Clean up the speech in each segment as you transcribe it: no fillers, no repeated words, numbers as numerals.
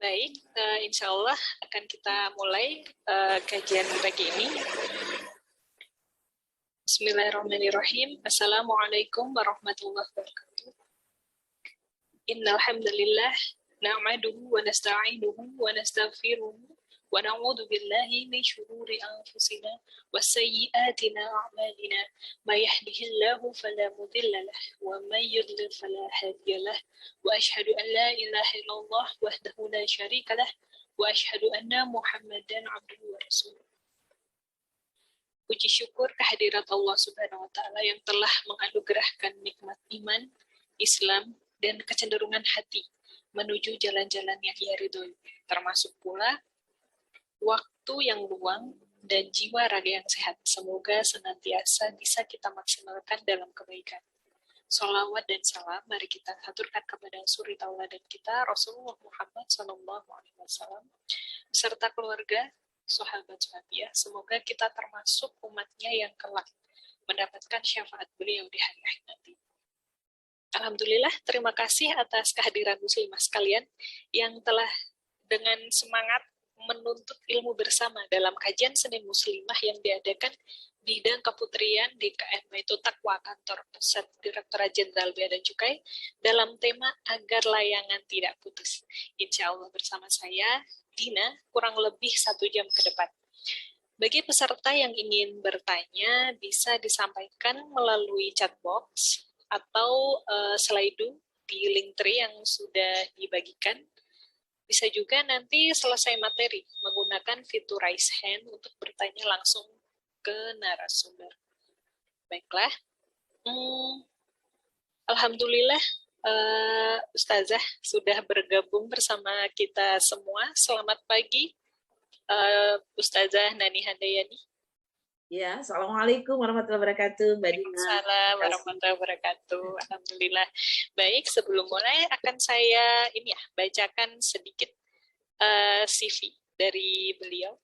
Baik, insya Allah akan kita mulai kajian pagi ini. Bismillahirrahmanirrahim. Assalamualaikum warahmatullahi wabarakatuh. Innal hamdalillah na'maduhu wa nasta'inuhu wa nastaghfiruhu wa na'udzu billahi min shururi anfusina wa sayyiati a'malina. May yahdihillahu fala mudilla lahu wa may yudlil fala hadiya lahu. Wa asyhadu an la ilaha illallah wahdahu la syarika lahu wa asyhadu anna Muhammadan abduhu wa rasuluh. Puji syukur kehadirat Allah Subhanahu wa Ta'ala yang telah menganugerahkan nikmat iman, Islam, dan kecenderungan hati menuju jalan-jalan yang Ia ridhoi, termasuk pula waktu yang luang dan jiwa raga yang sehat. Semoga senantiasa bisa kita maksimalkan dalam kebaikan. Sholawat dan salam mari kita haturkan kepada suri tauladan kita Rasulullah Muhammad SAW beserta keluarga, sahabat sahabiah. Semoga kita termasuk umatnya yang kelak mendapatkan syafaat beliau di hari akhir nanti. Alhamdulillah, terima kasih atas kehadiran muslimah sekalian yang telah dengan semangat menuntut ilmu bersama dalam kajian Senin Muslimah yang diadakan Bidang Keputrian DKM yaitu Takwa Kantor Pusat Direktorat Jenderal Bea dan Cukai dalam tema agar layangan tidak putus. Insya Allah bersama saya, Dina, kurang lebih 1 jam ke depan. Bagi peserta yang ingin bertanya, bisa disampaikan melalui chat box atau Slido di Linktree yang sudah dibagikan. Bisa juga nanti selesai materi menggunakan fitur raise hand untuk bertanya langsung ke narasumber. Baiklah, Alhamdulillah Ustazah sudah bergabung bersama kita semua. Selamat pagi, Ustazah Nani Handayani. Ya, Assalamualaikum warahmatullahi wabarakatuh, Mbak Dina. Waalaikumsalam warahmatullahi wabarakatuh. Alhamdulillah. Baik, sebelum mulai akan saya bacakan sedikit CV dari beliau.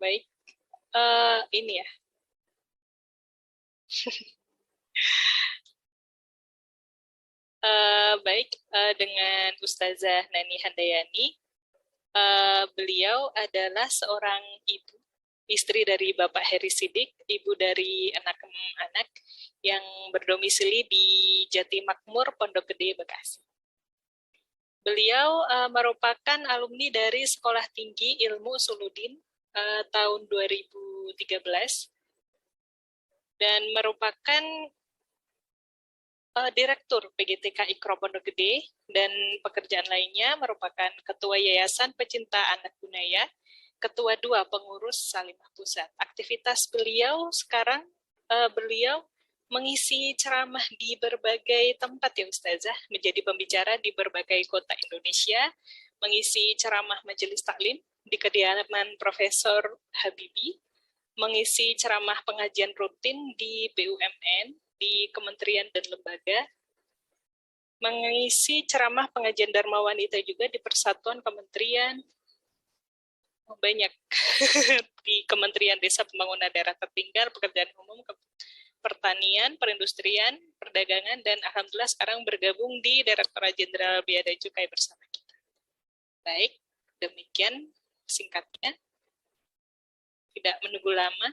Baik, ini ya. Baik, dengan Ustazah Nani Handayani. Beliau adalah seorang ibu, istri dari Bapak Heri Sidik, ibu dari 6 anak yang berdomisili di Jati Makmur, Pondok Gede, Bekasi. Beliau merupakan alumni dari Sekolah Tinggi Ilmu Usuluddin tahun 2013 dan merupakan Direktur PGTK Ikro Pondok Gede dan pekerjaan lainnya merupakan Ketua Yayasan Pecinta Anak Gunaya, Ketua 2 Pengurus Salimah Pusat. Aktivitas beliau sekarang, beliau mengisi ceramah di berbagai tempat ya Ustazah, menjadi pembicara di berbagai kota Indonesia, mengisi ceramah majelis taklim di kediaman Profesor Habibie, mengisi ceramah pengajian rutin di BUMN, di kementerian dan lembaga, mengisi ceramah pengajian Dharma Wanita juga di Persatuan Kementerian, banyak di Kementerian Desa Pembangunan Daerah Tertinggal, Pekerjaan Umum, Pertanian, Perindustrian, Perdagangan, dan alhamdulillah sekarang bergabung di Direktorat Jenderal Bea dan Cukai bersama kita. Baik, demikian singkatnya. Tidak menunggu lama.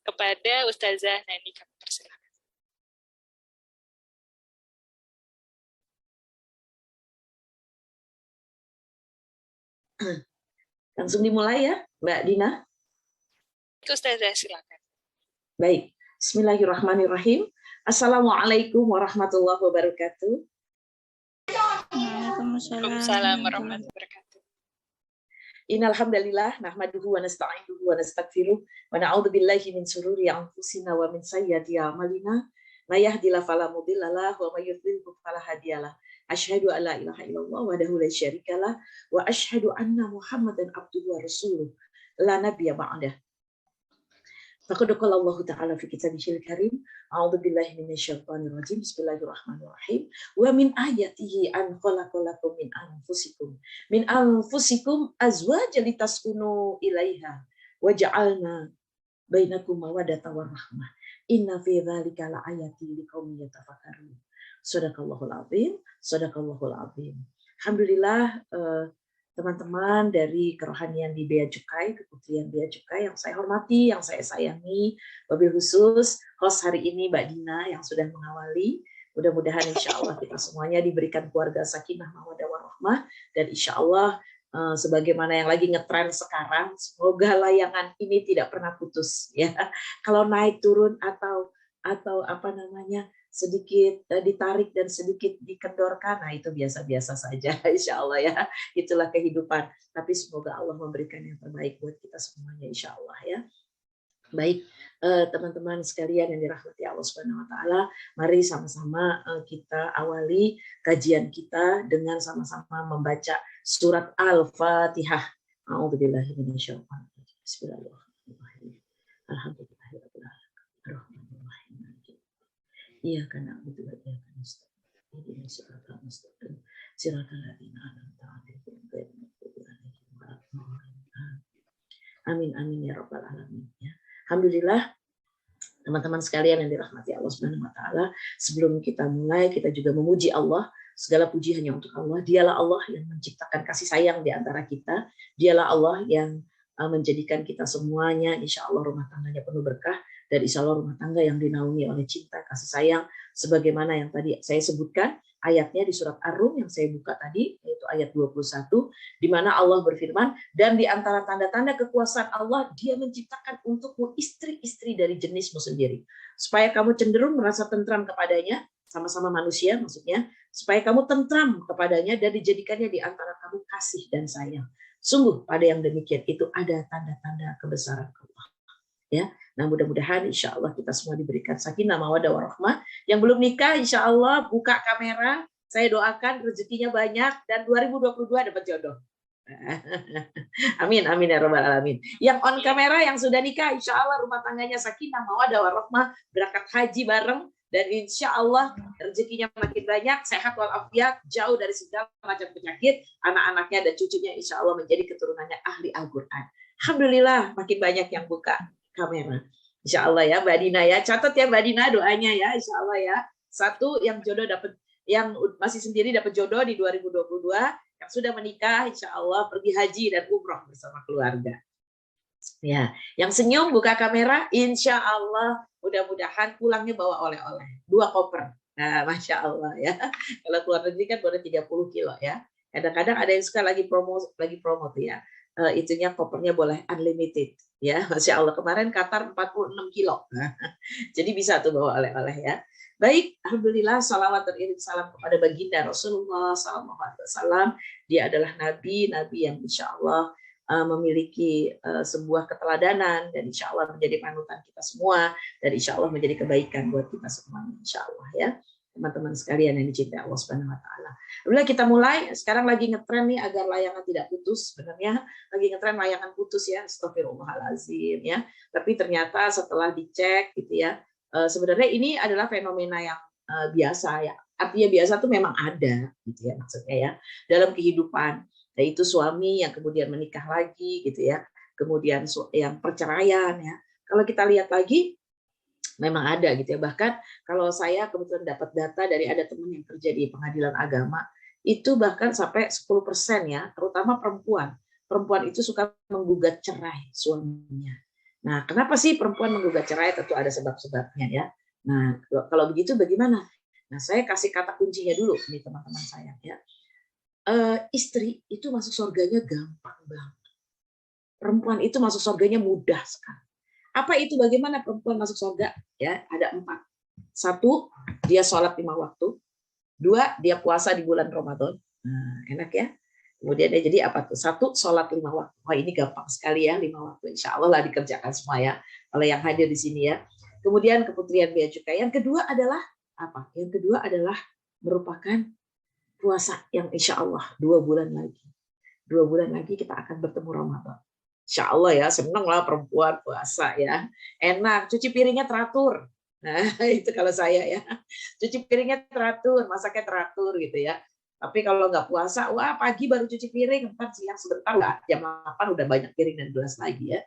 Kepada Ustazah Nani kami persilakan. Langsung dimulai ya, Mbak Dina. Ustazah, silakan. Baik, Bismillahirrahmanirrahim. Assalamualaikum warahmatullahi wabarakatuh. Waalaikumsalam warahmatullahi wabarakatuh. Innal hamdalillah nahmaduhu wa nasta'inuhu wa nastaghfiruh wa na'udzu billahi min shururi anfusina wa min sayyiati a'malina. May yahdihillahu fala mudhillalah wa may yudhlilhu fala hadiyalah. Asyhadu an la ilaha illallah wahdahu la syarikalah wa asyhadu anna Muhammadan abduhu wa rasuluh la nabiyya ba'dah. Faqad qala Allah Ta'ala fi kitabihil karim, a'udzu billahi minasyaitonir rajim, bismillahirrahmanirrahim. Wa min ayatihi an khalaqalakum min anfusikum azwajan litaskunu ilaiha wa ja'alna bainakum mawaddatan warahmah. Inna fi dzalika laayatin liqaumin yatafakkarun. Shadaqallahul azim, shadaqallahul azim. Alhamdulillah teman-teman dari kerohanian di Bea Cukai, Keputrian Bea Cukai yang saya hormati, yang saya sayangi, wabil khusus host hari ini Mbak Dina yang sudah mengawali. Mudah-mudahan insya Allah kita semuanya diberikan keluarga sakinah mawaddah warahmah, dan insya Allah sebagaimana yang lagi ngetren sekarang, semoga layangan ini tidak pernah putus ya. Kalau naik turun atau apa namanya sedikit ditarik dan sedikit dikendorkan, nah itu biasa-biasa saja insya Allah ya, itulah kehidupan. Tapi semoga Allah memberikan yang terbaik buat kita semuanya insya Allah ya. Baik teman-teman sekalian yang dirahmati Allah Subhanahu Wa Taala, mari sama-sama kita awali kajian kita dengan sama-sama membaca surat Al-Fatihah. A'udzubillahi minasyaitonir rajim. Bismillahirrahmanirrahim. Alhamdulillahirabbil alamin. Iyyaka na'budu wa iyyaka nasta'in. Ihdinas siratal mustaqim. Siratal ladzina an'amta 'alaihim ghairil maghdubi 'alaihim waladdallin. Amin amin ya rabbal alamin ya. Alhamdulillah teman-teman sekalian yang dirahmati Allah Subhanahu wa taala, sebelum kita mulai kita juga memuji Allah. Segala puji hanya untuk Allah. Dialah Allah yang menciptakan kasih sayang di antara kita. Dialah Allah yang menjadikan kita semuanya insya Allah rumah tangganya penuh berkah, dan insya Allah rumah tangga yang dinaungi oleh cinta kasih sayang, sebagaimana yang tadi saya sebutkan ayatnya di surat Ar-Rum yang saya buka tadi, yaitu ayat 21, di mana Allah berfirman, dan di antara tanda-tanda kekuasaan Allah, Dia menciptakan untukmu istri-istri dari jenismu sendiri, supaya kamu cenderung merasa tentram kepadanya, sama-sama manusia maksudnya, supaya kamu tentram kepadanya dan dijadikannya di antara kamu kasih dan sayang. Sungguh pada yang demikian itu ada tanda-tanda kebesaran Allah. Ya, nah mudah-mudahan insya Allah kita semua diberikan sakinah mawaddah warahmah. Yang belum nikah insya Allah buka kamera, saya doakan rezekinya banyak dan 2022 dapat jodoh. Amin amin ya rabbal alamin. Yang on kamera yang sudah nikah insya Allah rumah tangganya sakinah mawaddah warahmah, berangkat haji bareng, dan insya Allah rezekinya makin banyak, sehat walafiat, jauh dari segala macam penyakit, anak-anaknya dan cucunya insya Allah menjadi keturunannya ahli Al-Quran. Alhamdulillah makin banyak yang buka kamera. Insya Allah ya Mbak Dina ya, catat ya Mbak Dina doanya ya, insya Allah ya. Satu yang jodoh dapat, yang masih sendiri dapat jodoh di 2022, yang sudah menikah insya Allah pergi haji dan umroh bersama keluarga. Ya, yang senyum buka kamera, insya Allah mudah-mudahan pulangnya bawa oleh-oleh 2 koper. Nah, masya Allah ya. Kalau keluar negeri kan boleh 30 kilo ya. Kadang-kadang ada yang suka lagi promo tuh ya. Itunya kopernya boleh unlimited ya. Masya Allah, kemarin Qatar 46 kilo. Jadi bisa tuh bawa oleh-oleh ya. Baik, alhamdulillah, salawat teriring salam kepada baginda Rasulullah SAW. Dia adalah nabi yang insya Allah memiliki sebuah keteladanan, dan insya Allah menjadi panutan kita semua, dan insya Allah menjadi kebaikan buat kita semua insya Allah ya teman-teman sekalian yang dicintai Allah Subhanahu Wa Taala. Alhamdulillah kita mulai. Sekarang lagi ngetren nih agar layangan tidak putus. Sebenarnya lagi ngetren layangan putus ya, astagfirullahalazim ya. Tapi ternyata setelah dicek gitu ya, sebenarnya ini adalah fenomena yang biasa ya. Artinya biasa tuh memang ada gitu ya maksudnya ya dalam kehidupan. Yaitu suami yang kemudian menikah lagi gitu ya, kemudian yang perceraian ya. Kalau kita lihat lagi memang ada gitu ya. Bahkan kalau saya kebetulan dapat data dari ada teman yang kerja di pengadilan agama, itu bahkan sampai 10% ya, terutama perempuan. Perempuan itu suka menggugat cerai suaminya. Nah, kenapa sih perempuan menggugat cerai? Tentu ada sebab-sebabnya ya. Nah, kalau begitu bagaimana? Nah, saya kasih kata kuncinya dulu nih teman-teman saya ya. Istri itu masuk surganya gampang banget. Perempuan itu masuk surganya mudah sekali. Apa itu, bagaimana perempuan masuk surga? Ya, ada 4. 1, dia sholat 5 waktu. 2, dia puasa di bulan Ramadan. Nah, enak ya. Kemudian dia jadi apa tuh? 1, sholat 5 waktu. Wah, ini gampang sekali ya, 5 waktu. Insya Allah lah dikerjakan semua ya oleh yang hadir di sini ya. Kemudian keputrian bea cukai. Yang kedua adalah apa? Yang kedua adalah merupakan puasa yang insya Allah 2 bulan lagi. 2 bulan lagi kita akan bertemu Ramadan. Insya Allah ya, seneng lah perempuan puasa ya. Enak, cuci piringnya teratur. Nah, itu kalau saya ya. Cuci piringnya teratur, masaknya teratur gitu ya. Tapi kalau nggak puasa, wah pagi baru cuci piring, ntar siang sebentar lah, jam 8 udah banyak piring dan gelas lagi ya.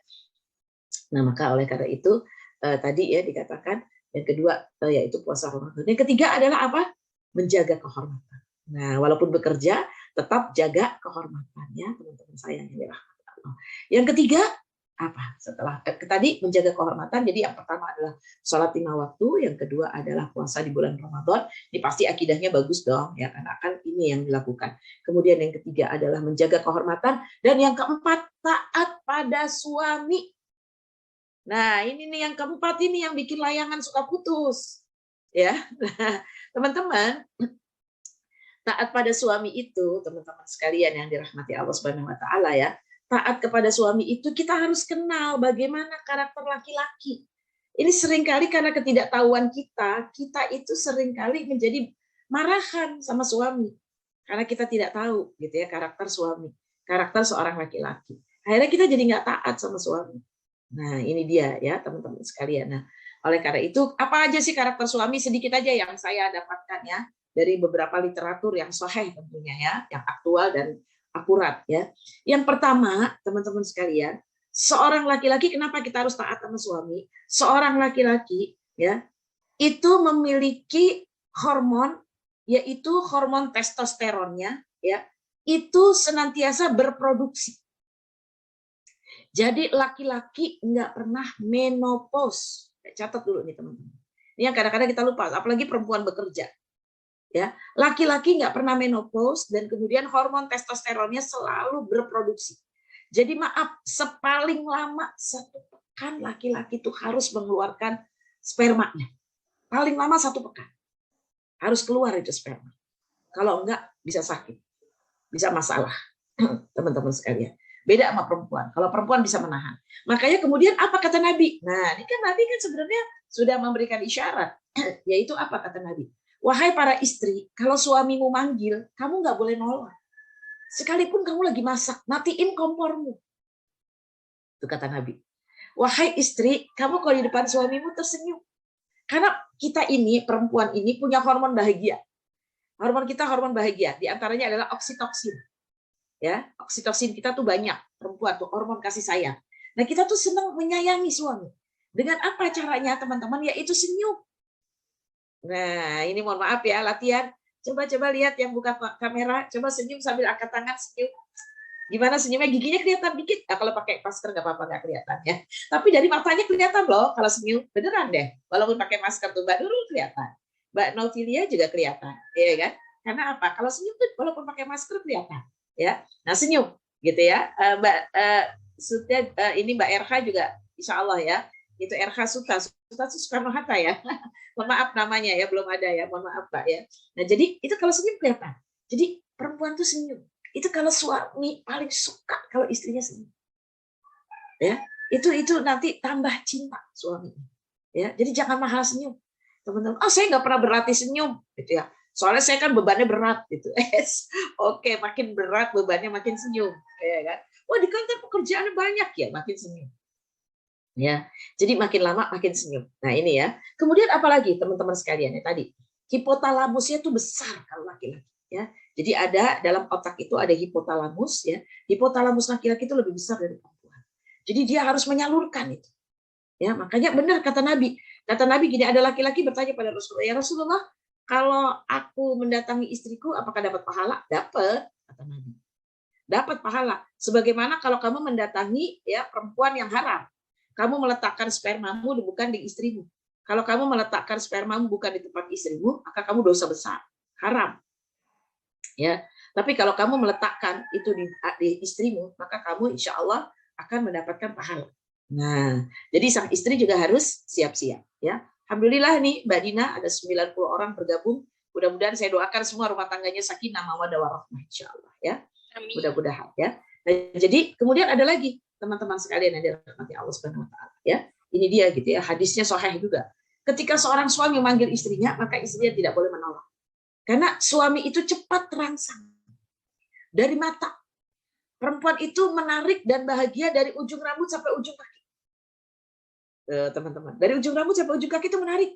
Nah, maka oleh karena itu tadi ya dikatakan yang kedua yaitu puasa Ramadan. Yang ketiga adalah apa? Menjaga kehormatan. Nah, walaupun bekerja, tetap jaga kehormatan ya teman-teman sayang yang dirahmati Allah. Yang ketiga apa? Setelah tadi menjaga kehormatan, jadi yang pertama adalah sholat 5 waktu, yang kedua adalah puasa di bulan Ramadan. Ini pasti akidahnya bagus dong ya, karena kan ini yang dilakukan. Kemudian yang ketiga adalah menjaga kehormatan, dan yang keempat taat pada suami. Nah ini nih yang keempat ini yang bikin layangan suka putus ya. Nah, teman-teman, taat pada suami itu teman-teman sekalian yang dirahmati Allah Subhanahu wa taala ya. Taat kepada suami itu kita harus kenal bagaimana karakter laki-laki. Ini seringkali karena ketidaktahuan kita itu seringkali menjadi marahan sama suami. Karena kita tidak tahu gitu ya karakter suami, karakter seorang laki-laki. Akhirnya kita jadi nggak taat sama suami. Nah ini dia ya teman-teman sekalian. Nah oleh karena itu apa aja sih karakter suami, sedikit aja yang saya dapatkan ya dari beberapa literatur yang sahih tentunya ya, yang aktual dan akurat ya. Yang pertama, teman-teman sekalian, seorang laki-laki kenapa kita harus taat sama suami? Seorang laki-laki ya, itu memiliki hormon, yaitu hormon testosteronnya ya, itu senantiasa berproduksi. Jadi laki-laki nggak pernah menopause. Catat dulu nih teman-teman. Ini yang kadang-kadang kita lupa, apalagi perempuan bekerja. Ya, laki-laki nggak pernah menopause dan kemudian hormon testosteronnya selalu berproduksi. Jadi maaf, sepaling lama 1 pekan laki-laki itu harus mengeluarkan spermanya. Paling lama 1 pekan harus keluar itu sperma. Kalau enggak bisa sakit, bisa masalah, teman-teman sekalian. Beda sama perempuan. Kalau perempuan bisa menahan. Makanya kemudian apa kata Nabi? Nah, ini kan Nabi kan sebenarnya sudah memberikan isyarat, yaitu apa kata Nabi? Wahai para istri, kalau suamimu manggil, kamu nggak boleh nolak. Sekalipun kamu lagi masak, matiin kompormu. Itu kata Nabi. Wahai istri, kamu kalau di depan suamimu tersenyum. Karena kita ini, perempuan ini punya hormon bahagia. Hormon kita hormon bahagia. Di antaranya adalah oksitoksin. Ya, oksitoksin kita tuh banyak. Perempuan tuh hormon kasih sayang. Nah kita tuh senang menyayangi suami. Dengan apa caranya teman-teman? Yaitu senyum. Nah, ini mohon maaf ya, latihan. Coba-coba lihat yang buka kamera, coba senyum sambil angkat tangan, senyum. Gimana senyumnya? Giginya kelihatan dikit. Nah, kalau pakai masker nggak apa-apa, nggak kelihatan ya. Tapi dari matanya kelihatan loh kalau senyum. Beneran deh. Walaupun pakai masker tuh, Mbak Nurul kelihatan. Mbak Novilia juga kelihatan. Iya kan? Karena apa? Kalau senyum tuh walaupun pakai masker kelihatan. Ya. Nah, senyum. Gitu ya. Ini Mbak RH juga, insya Allah ya. Itu RH Suta itu Soekarno-Hatta ya. Mohon maaf namanya ya, belum ada ya. Mohon maaf Pak ya. Nah, jadi itu kalau senyum kelihatan. Jadi perempuan tuh senyum. Itu kalau suami paling suka kalau istrinya senyum. Ya, itu nanti tambah cinta suami. Ya, jadi jangan mahal senyum. Teman-teman, saya nggak pernah berlatih senyum gitu ya. Soalnya saya kan bebannya berat gitu. Oke, makin berat bebannya makin senyum, ya kan? Wah, di kantor pekerjaannya banyak ya, makin senyum. Ya, jadi makin lama makin senyum. Nah ini ya. Kemudian apalagi teman-teman sekalian ya tadi, hipotalamusnya tuh besar kalau laki-laki. Ya, jadi ada dalam otak itu ada hipotalamus ya. Hipotalamus laki-laki itu lebih besar dari perempuan. Jadi dia harus menyalurkan itu. Ya, makanya benar kata Nabi. Kata Nabi gini, ada laki-laki bertanya pada Rasulullah, ya Rasulullah, kalau aku mendatangi istriku, apakah dapat pahala? Dapat, kata Nabi. Dapat pahala. Sebagaimana kalau kamu mendatangi ya perempuan yang haram. Kamu meletakkan spermamu bukan di istrimu. Kalau kamu meletakkan spermamu bukan di tempat istrimu, maka kamu dosa besar, haram. Ya, tapi kalau kamu meletakkan itu di istrimu, maka kamu insya Allah akan mendapatkan pahala. Nah, jadi sang istri juga harus siap-siap. Ya, alhamdulillah nih Mbak Dina ada 90 orang bergabung. Mudah-mudahan saya doakan semua rumah tangganya sakinah mawaddah warahmah insya Allah. Ya, mudah-mudahan ya. Nah, jadi kemudian ada lagi teman-teman sekalian yang dirahmati Allah Subhanahu wa taala ya. Ini dia gitu ya, hadisnya sahih juga. Ketika seorang suami memanggil istrinya, maka istrinya tidak boleh menolak. Karena suami itu cepat terangsang dari mata. Perempuan itu menarik dan bahagia dari ujung rambut sampai ujung kaki. Teman-teman, dari ujung rambut sampai ujung kaki itu menarik.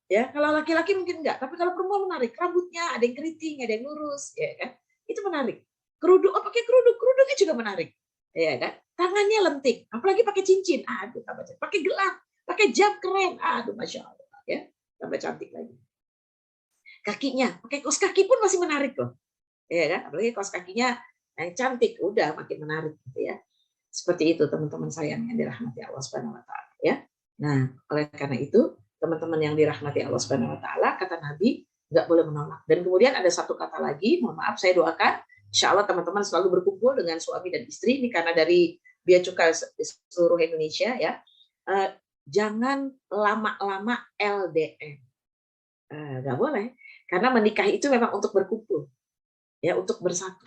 Ya, kalau laki-laki mungkin enggak, tapi kalau perempuan menarik, rambutnya ada yang keriting, ada yang lurus, ya kan? Itu menarik. Kerudung, pakai kerudungnya juga menarik. Ya kan? Tangannya lentik, apalagi pakai cincin, aduh tambah cantik. Pakai gelang, pakai jam keren, aduh masya Allah, ya tambah cantik lagi. Kakinya, pakai kaos kaki pun masih menarik loh. ya kan? Apalagi kaos kakinya yang cantik, udah makin menarik gitu ya. Seperti itu teman-teman sayang yang dirahmati Allah Subhanahu wa taala ya. Nah, oleh karena itu teman-teman yang dirahmati Allah Subhanahu wa taala, kata Nabi nggak boleh menolak. Dan kemudian ada satu kata lagi, mohon maaf saya doakan insya Allah teman-teman selalu berkumpul dengan suami dan istri ini karena dari Bea Cukai seluruh Indonesia ya. Jangan lama-lama LDR. Nggak boleh, karena menikah itu memang untuk berkumpul, ya, untuk bersatu.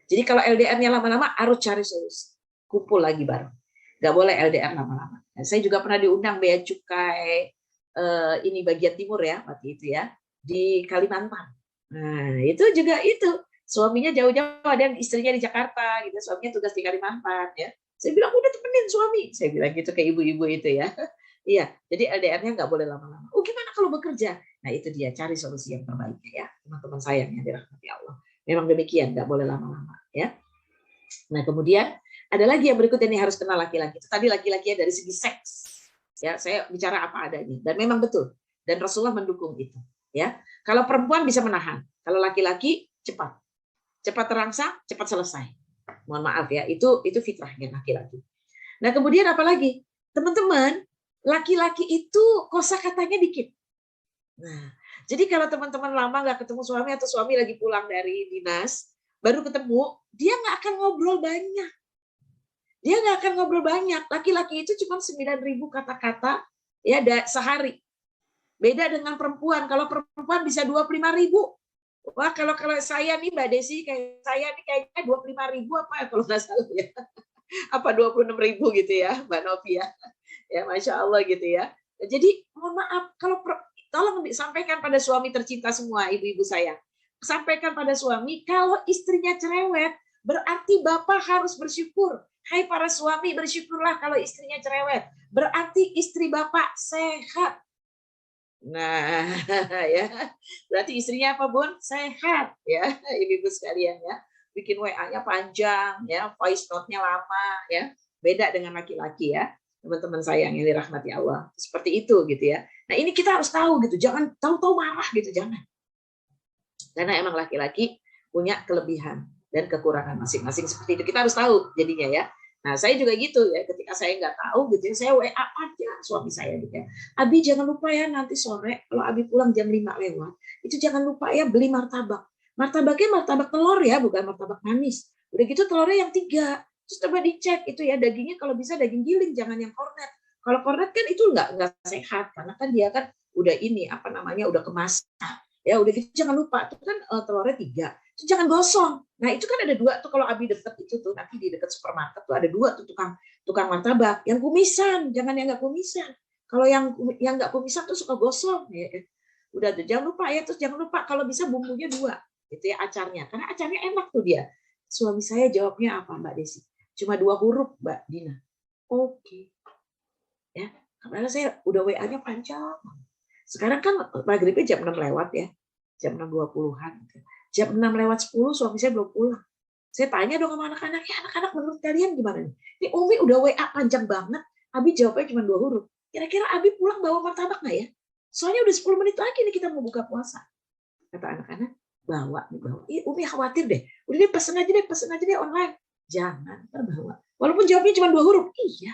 Jadi kalau LDR-nya lama-lama harus cari solusi, kumpul lagi bareng. Nggak boleh LDR lama-lama. Nah, saya juga pernah diundang Bea Cukai ini bagian timur ya, waktu itu ya, di Kalimantan. Nah itu juga itu suaminya jauh-jauh, ada yang istrinya di Jakarta, gitu, suaminya tugas di Kalimantan ya. Saya bilang udah temenin suami, saya bilang gitu ke ibu-ibu itu ya. Iya, jadi LDR-nya nggak boleh lama-lama. Oh gimana kalau bekerja? Nah itu dia, cari solusi yang terbaik ya, teman-teman sayang yang dirahmati Allah. Memang demikian, nggak boleh lama-lama ya. Nah kemudian ada lagi yang berikutnya nih harus kenal laki-laki. Itu tadi laki-lakinya dari segi seks. Ya, saya bicara apa adanya dan memang betul. Dan Rasulullah mendukung itu. Ya, kalau perempuan bisa menahan, kalau laki-laki cepat terangsang, cepat selesai. Mohon maaf ya, itu fitrahnya laki-laki. Nah kemudian apalagi teman-teman, laki-laki itu kosakatanya dikit. Nah, jadi kalau teman-teman lama nggak ketemu suami atau suami lagi pulang dari dinas, baru ketemu, dia nggak akan ngobrol banyak. Dia nggak akan ngobrol banyak. Laki-laki itu cuma 9.000 kata-kata ya sehari. Beda dengan perempuan. Kalau perempuan bisa 25.000. Wah, kalau saya nih Mbak Desi, kayak saya nih kayaknya 25.000 apa ya kalau nggak salah ya. Apa 26.000 gitu ya, Mbak Novi ya. Ya, Masya Allah gitu ya. Jadi mohon maaf, tolong disampaikan pada suami tercinta semua, ibu-ibu saya. Sampaikan pada suami, kalau istrinya cerewet, berarti Bapak harus bersyukur. Hai para suami, bersyukurlah kalau istrinya cerewet. Berarti istri Bapak sehat. Nah, ya. Berarti istrinya apa, Bun? Sehat, ya, ibu-ibu sekalian ya. Bikin WA-nya panjang, ya, voice note-nya lama, ya. Beda dengan laki-laki ya, teman-teman sayang yang dirahmati Allah. Seperti itu gitu ya. Nah, ini kita harus tahu gitu. Jangan tahu-tahu marah gitu, jangan. Karena emang laki-laki punya kelebihan dan kekurangan masing-masing seperti itu. Kita harus tahu jadinya ya. Nah, saya juga gitu ya, ketika saya nggak tahu gitu, saya WA aja suami saya gitu ya. Abi jangan lupa ya nanti sore kalau Abi pulang jam 5 lewat, itu jangan lupa ya beli martabak. Martabaknya martabak telur ya, bukan martabak manis. Udah gitu telurnya yang 3. Terus coba dicek itu ya, dagingnya kalau bisa daging giling, jangan yang kornet. Kalau kornet kan itu nggak sehat, karena kan dia kan udah ini apa namanya udah kemasan. Ya udah gitu jangan lupa itu kan telurnya 3. Terus jangan gosong. Nah itu kan ada 2 tuh kalau Abi deket itu tuh nanti di dekat supermarket tuh ada 2 tuh tukang martabak yang kumisan, jangan yang nggak kumisan. Kalau yang nggak kumisan tuh suka gosong ya. Udah tuh jangan lupa ya, terus jangan lupa kalau bisa bumbunya 2 gitu ya, acarnya, karena acarnya enak tuh dia. Suami saya jawabnya apa Mbak Desi? Cuma 2 huruf Mbak Dina. Oke. Ya, karena saya udah WA-nya panjang. Sekarang kan maghribnya jam 6 lewat ya. Jam 6.20-an. Jam 6 lewat 10 suami saya belum pulang. Saya tanya dong sama anak-anak, ya anak-anak menurut kalian gimana nih? Ini Umi udah WA panjang banget, Abi jawabnya cuma 2 huruf. Kira-kira Abi pulang bawa martabak nggak ya? Soalnya udah 10 menit lagi nih kita mau buka puasa. Kata anak-anak, bawa. Umi khawatir deh. Udah deh pesen aja deh online. Jangan terbawa. Walaupun jawabnya cuma 2 huruf. Iya.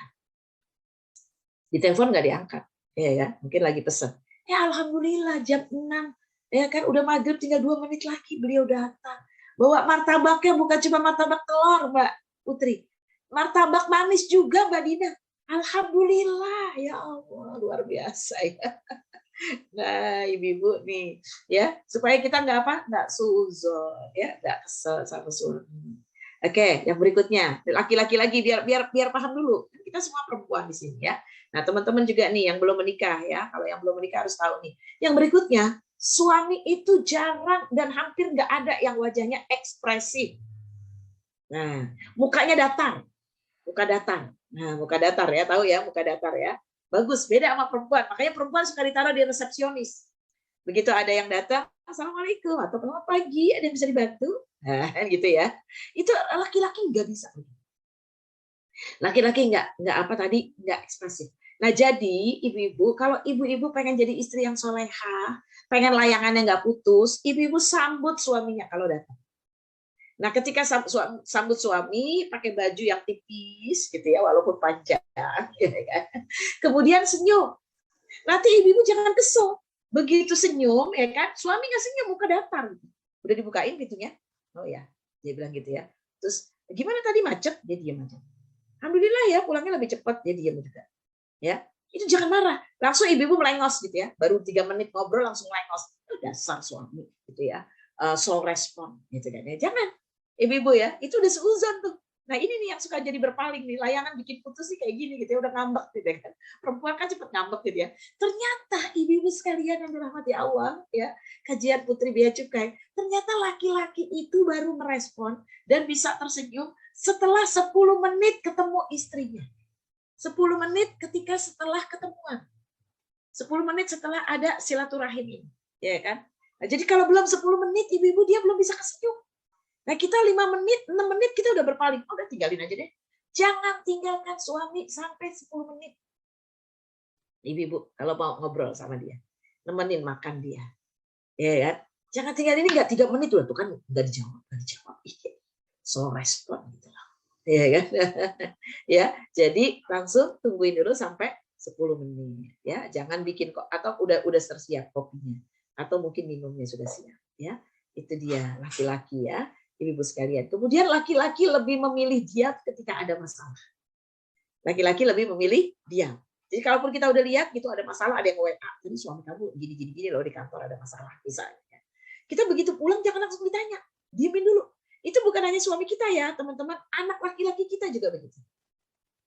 Di telepon nggak diangkat. Ya, mungkin lagi pesen. Ya alhamdulillah jam 6. Ya kan udah maghrib tinggal 2 menit lagi beliau datang. Bawa martabaknya bukan cuma martabak telur Mbak Putri. Martabak manis juga Mbak Dina. Alhamdulillah ya Allah luar biasa ya. Nah ibu-ibu nih ya supaya kita nggak suzon ya nggak kesel sama suami. Oke, yang berikutnya laki-laki lagi biar paham dulu. Kita semua perempuan di sini ya. Nah teman-teman juga nih yang belum menikah ya. Kalau yang belum menikah harus tahu nih. Yang berikutnya suami itu jarang dan hampir nggak ada yang wajahnya ekspresif. Nah mukanya datar, muka datar. Nah muka datar ya tahu ya muka datar ya. Bagus beda sama perempuan. Makanya perempuan suka ditaruh di resepsionis. Begitu ada yang datang, assalamualaikum atau selamat pagi, ada yang bisa dibantu? Nah, gitu ya. Itu laki-laki nggak bisa. Laki-laki nggak apa tadi nggak ekspresif. Nah jadi ibu-ibu kalau ibu-ibu pengen jadi istri yang soleha, pengen layangannya nggak putus, ibu-ibu sambut suaminya kalau datang. Nah, ketika sambut suami pakai baju yang tipis gitu ya, walaupun panjang, gitu kan. Kemudian senyum. Nanti ibu-ibu jangan kesel. Begitu senyum, ya kan, suami nggak senyum, muka datar. Udah dibukain pintunya? Oh ya, dia bilang gitu ya. Terus, gimana tadi macet? Dia diam aja. Alhamdulillah ya, pulangnya lebih cepat. Dia diam juga. Ya, itu jangan marah. Langsung ibu-ibu melengos gitu ya. Baru 3 menit ngobrol langsung melengos. Dasar suami gitu ya. Slow respon gitu kan ya. Jangan. Ibu-ibu ya, itu udah seuzon tuh. Nah ini nih yang suka jadi berpaling nih, layangan bikin putus sih kayak gini gitu ya, udah ngambek gitu ya kan. Perempuan kan cepet ngambek gitu ya. Ternyata ibu-ibu sekalian yang dirahmati Allah ya, kajian Putri Bea Cukai, ternyata laki-laki itu baru merespon dan bisa tersenyum setelah 10 menit ketemu istrinya. 10 menit ketika setelah ketemuan. 10 menit setelah ada silaturahim ini, ya kan? Nah, jadi kalau belum 10 menit ibu-ibu dia belum bisa kesenyum. Nah, kita 5 menit, 6 menit kita udah berpaling. Udah tinggalin aja deh. Jangan tinggalkan suami sampai 10 menit. Ibu-ibu, kalau mau ngobrol sama dia, nemenin makan dia. Ya kan? Jangan tinggalin ini enggak 3 menit udah tuh kan enggak dijawab. So respon gitu loh. Ya kan? Ya, jadi langsung tungguin dulu sampai 10 menit ya. Jangan bikin kok atau udah tersiap kopinya atau mungkin minumnya sudah siap ya. Itu dia laki-laki ya. Ibu sekalian. Kemudian laki-laki lebih memilih diam ketika ada masalah. Laki-laki lebih memilih diam. Jadi kalaupun kita udah lihat gitu ada masalah, ada yang WA, jadi suami kamu gini loh di kantor ada masalah misalnya. Kita begitu pulang jangan langsung ditanya, diemin dulu. Itu bukan hanya suami kita ya, teman-teman, anak laki-laki kita juga begitu.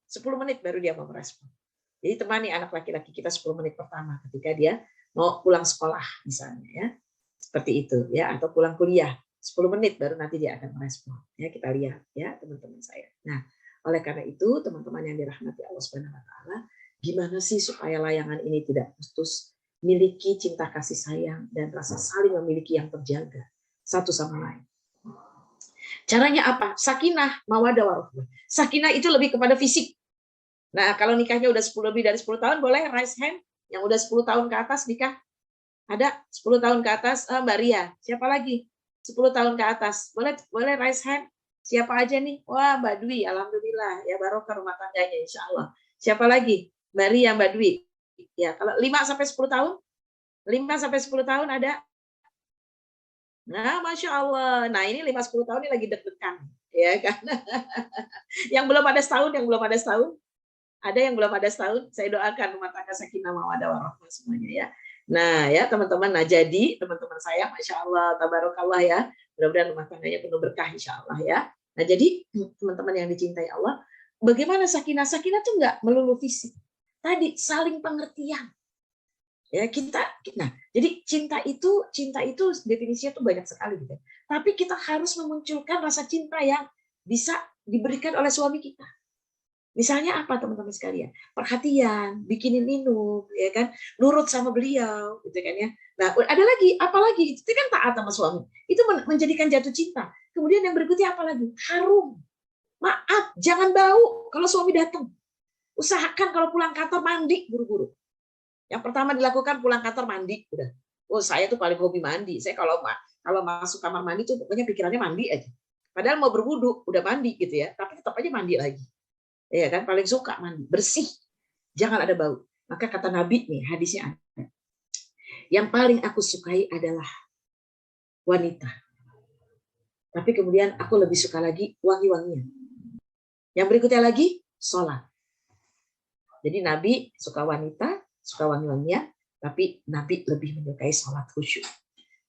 10 menit baru dia mau merespon. Jadi temani anak laki-laki kita 10 menit pertama ketika dia mau pulang sekolah misalnya ya. Seperti itu ya, atau pulang kuliah. 10 menit baru nanti dia akan merespon. Ya, kita lihat ya teman-teman saya. Nah, oleh karena itu teman-teman yang dirahmati Allah Subhanahu wa taala, gimana sih supaya layangan ini tidak putus, miliki cinta kasih sayang dan rasa saling memiliki yang terjaga satu sama lain. Caranya apa? Sakinah, mawaddah warahmah. Sakinah itu lebih kepada fisik. Nah, kalau nikahnya udah lebih dari 10 tahun boleh raise hand yang udah 10 tahun ke atas nikah. Ada 10 tahun ke atas Mbak Ria. Siapa lagi? 10 tahun ke atas. Boleh raise hand. Siapa aja nih? Wah, Mbak Dwi, alhamdulillah. Ya barokah rumah tangganya insyaallah. Siapa lagi? Mbak Ria, Mbak Dwi. Ya, kalau 5 sampai 10 tahun? 5 sampai 10 tahun ada? Nah, Masya Allah. Nah, ini 5-10 tahun ini lagi deg-degan. Ya kan? Yang belum ada setahun, Ada yang belum ada setahun, saya doakan rumah tangga sakinah mawaddah warahmah semuanya ya. Nah ya teman-teman, nah jadi teman-teman saya Masya Allah, tabarakallah ya, mudah-mudahan rumah tangganya penuh berkah insya Allah ya. Nah jadi teman-teman yang dicintai Allah, bagaimana sakinah? Sakinah itu enggak melulu fisik. Tadi saling pengertian. Ya nah jadi cinta itu definisinya tuh banyak sekali gitu. Tapi kita harus memunculkan rasa cinta yang bisa diberikan oleh suami kita. Misalnya apa teman-teman sekalian? Perhatian, bikinin minum, ya kan? Nurut sama beliau, gitu kan ya. Nah, ada lagi, apa lagi? Itu kan taat sama suami. Itu menjadikan jatuh cinta. Kemudian yang berikutnya apa lagi? Harum. Maaf, jangan bau kalau suami datang. Usahakan kalau pulang kantor mandi buru-buru. Yang pertama dilakukan pulang kantor mandi, udah. Oh, saya tuh paling hobi mandi. Saya kalau masuk kamar mandi tuh pokoknya pikirannya mandi aja. Padahal mau berwudu, udah mandi gitu ya, tapi tetap aja mandi lagi. Ya kan, paling suka mandi bersih, jangan ada bau. Maka kata Nabi nih, hadisnya ada, yang paling aku sukai adalah wanita, tapi kemudian aku lebih suka lagi wangi-wangian. Yang berikutnya lagi sholat. Jadi Nabi suka wanita, suka wangi-wangian, tapi Nabi lebih menyukai sholat khusyuk.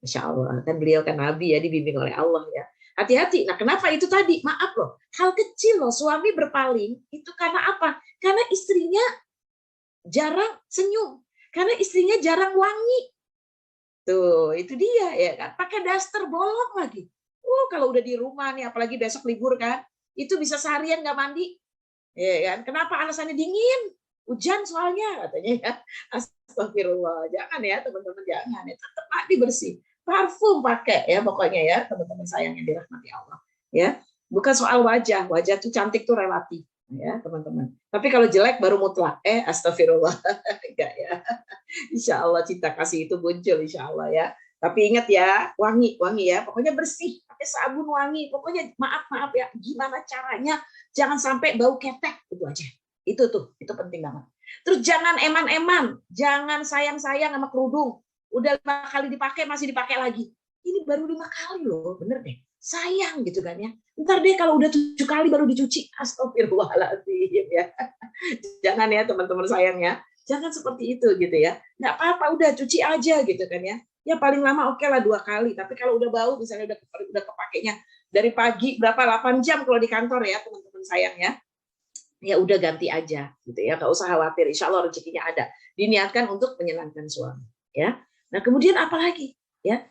Masya Allah, kan beliau kan Nabi ya, dibimbing oleh Allah ya. Hati-hati. Nah, kenapa itu tadi? Maaf loh, hal kecil loh, suami berpaling itu karena apa? Karena istrinya jarang senyum, karena istrinya jarang wangi. Tuh, itu dia ya kan. Pakai daster bolong lagi. Kalau udah di rumah nih, apalagi besok libur kan, itu bisa seharian nggak mandi. Ya kan? Kenapa? Alasannya dingin, hujan soalnya katanya ya. Astagfirullah, jangan ya teman-teman, jangan ya, tetap mandi bersih. Parfum pakai ya pokoknya ya teman-teman sayang yang dirahmati Allah ya. Bukan soal wajah tuh cantik tuh relatif ya teman-teman. Tapi kalau jelek baru mutlak. Astagfirullah. Enggak ya. Insya Allah cinta kasih itu muncul insya Allah ya. Tapi ingat ya, wangi ya, pokoknya bersih, pakai pakai sabun wangi. Pokoknya maaf ya, gimana caranya jangan sampai bau ketek, itu aja. Itu penting banget. Terus jangan eman-eman, jangan sayang-sayang sama kerudung. Udah 5 kali dipakai masih dipakai lagi. Ini baru 5 kali loh, bener deh. Sayang gitu kan ya. Ntar deh kalau udah 7 kali baru dicuci, astagfirullahaladzim ya. Jangan ya teman-teman sayang ya. Jangan seperti itu gitu ya. Nggak apa-apa, udah cuci aja gitu kan ya. Ya paling lama oke lah 2 kali. Tapi kalau udah bau, misalnya udah kepakainya dari pagi berapa 8 jam kalau di kantor ya teman-teman sayang ya. Ya udah ganti aja gitu ya. Nggak usah khawatir. Insya Allah rezekinya ada. Diniatkan untuk menyenangkan suami ya. Nah kemudian apa lagi ya?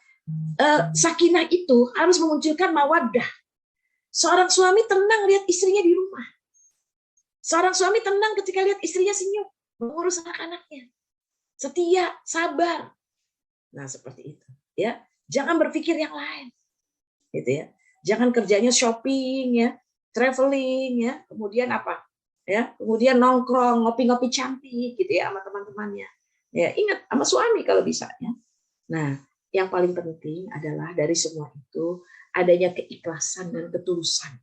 Sakinah itu harus memunculkan mawaddah. Seorang suami tenang lihat istrinya di rumah. Seorang suami tenang ketika lihat istrinya senyum, mengurus anak-anaknya, setia, sabar. Nah seperti itu, ya. Jangan berpikir yang lain, gitu ya. Jangan kerjanya shopping, ya, traveling, ya. Kemudian apa? Ya, kemudian nongkrong, ngopi-ngopi cantik, gitu ya, sama teman-temannya. Ya, ingat sama suami kalau bisa, ya. Nah, yang paling penting adalah dari semua itu adanya keikhlasan dan ketulusan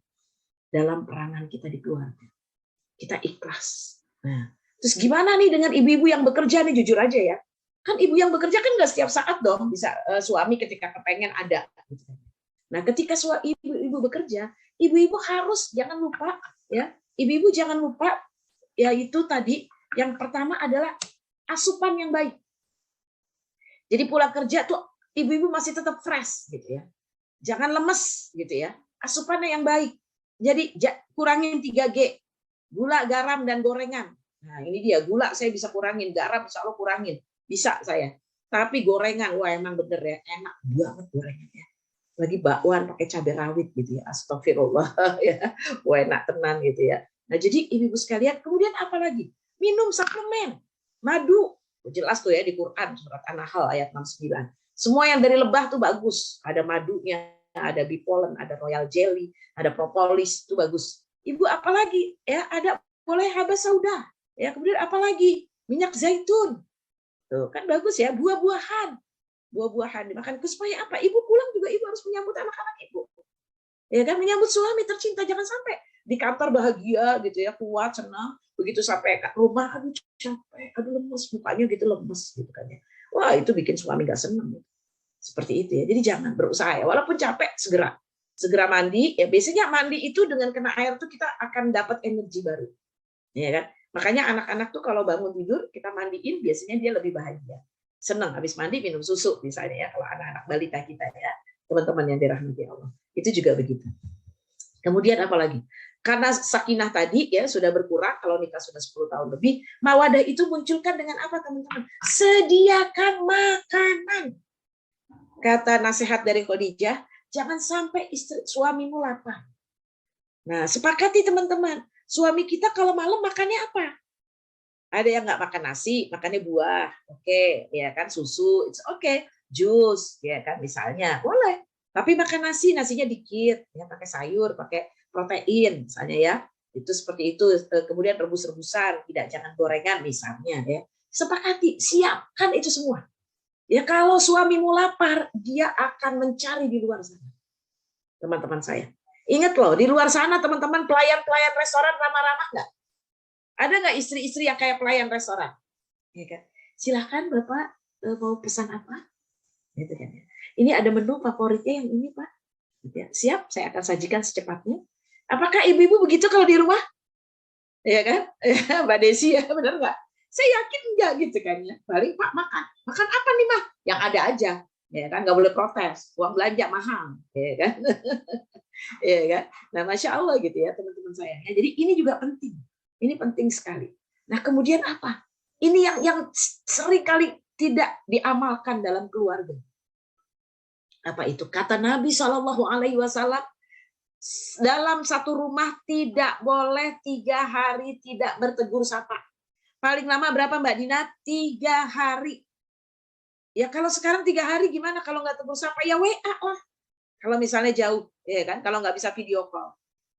dalam peranan kita di keluarga. Kita ikhlas. Nah, terus gimana nih dengan ibu-ibu yang bekerja nih, jujur aja ya. Kan ibu yang bekerja kan nggak setiap saat dong bisa suami ketika kepengen ada. Nah, ketika ibu-ibu bekerja, ibu-ibu harus jangan lupa ya. Ibu-ibu jangan lupa yaitu tadi yang pertama adalah asupan yang baik. Jadi pulang kerja tuh ibu-ibu masih tetap fresh gitu ya. Jangan lemes gitu ya. Asupannya yang baik. Jadi kurangin 3G. Gula, garam, dan gorengan. Nah ini dia, gula saya bisa kurangin, garam insya Allah kurangin. Bisa saya. Tapi gorengan, wah emang bener ya, enak banget gorengannya. Lagi bakwan pakai cabai rawit gitu ya, astagfirullah ya. Wah enak tenan gitu ya. Nah jadi ibu-ibu sekalian, kemudian apa lagi? Minum suplemen, madu. Jelas tuh ya di Quran, surat An-Nahl ayat 69. Semua yang dari lebah tuh bagus. Ada madunya, ada bipolen, ada royal jelly, ada propolis, itu bagus. Ibu apalagi ya ada boleh habas sauda ya kemudian apalagi minyak zaitun tuh kan bagus ya buah-buahan dimakan supaya apa ibu pulang juga ibu harus menyambut anak-anak ibu ya kan menyambut suami tercinta jangan sampai di kantor bahagia gitu ya kuat senang begitu sampai ke rumah aduh capek aduh lemes mukanya gitu lemes gitu kan ya wah itu bikin suami nggak senang seperti itu ya jadi jangan berusaha ya walaupun capek segera mandi ya biasanya mandi itu dengan kena air tuh kita akan dapat energi baru ya kan makanya anak-anak tuh kalau bangun tidur kita mandiin biasanya dia lebih bahagia senang habis mandi minum susu misalnya ya kalau anak-anak balita kita ya teman-teman yang dirahmati Allah itu juga begitu kemudian apalagi karena sakinah tadi ya sudah berkurang kalau nikah sudah 10 tahun lebih mawadah itu munculkan dengan apa teman-teman sediakan makanan kata nasihat dari Khadijah jangan sampai suamimu lapar. Nah, sepakati teman-teman. Suami kita kalau malam makannya apa? Ada yang nggak makan nasi, makannya buah. Oke, ya kan susu, it's okay. Jus, ya kan misalnya. Boleh. Tapi makan nasinya dikit, ya pakai sayur, pakai protein misalnya ya. Itu seperti itu. Kemudian rebus-rebusan, jangan gorengan misalnya ya. Sepakati, siapkan itu semua. Ya kalau suamimu lapar, dia akan mencari di luar sana. Teman-teman saya. Ingat loh, di luar sana teman-teman pelayan-pelayan restoran ramah-ramah nggak? Ada nggak istri-istri yang kayak pelayan restoran? Ya kan? Silakan Bapak mau pesan apa? Gitu kan. Ini ada menu favoritnya yang ini Pak. Siap, saya akan sajikan secepatnya. Apakah ibu-ibu begitu kalau di rumah? Ya kan? Mbak Desi ya, benar nggak? Saya yakin enggak gitu kan ya. Paling Pak makan apa nih Mah? Yang ada aja, ya kan nggak boleh protes. Uang belanja mahal, ya kan? Ya kan? Nah masya Allah gitu ya teman-teman saya. Jadi ini juga penting. Ini penting sekali. Nah kemudian apa? Ini yang sering kali tidak diamalkan dalam keluarga. Apa itu? Kata Nabi SAW dalam satu rumah tidak boleh 3 hari tidak bertegur sapa. Paling lama berapa Mbak Dina? 3 hari. Ya kalau sekarang 3 hari gimana kalau nggak tegur sapa? Ya WA lah. Kalau misalnya jauh, ya kan? Kalau nggak bisa video call.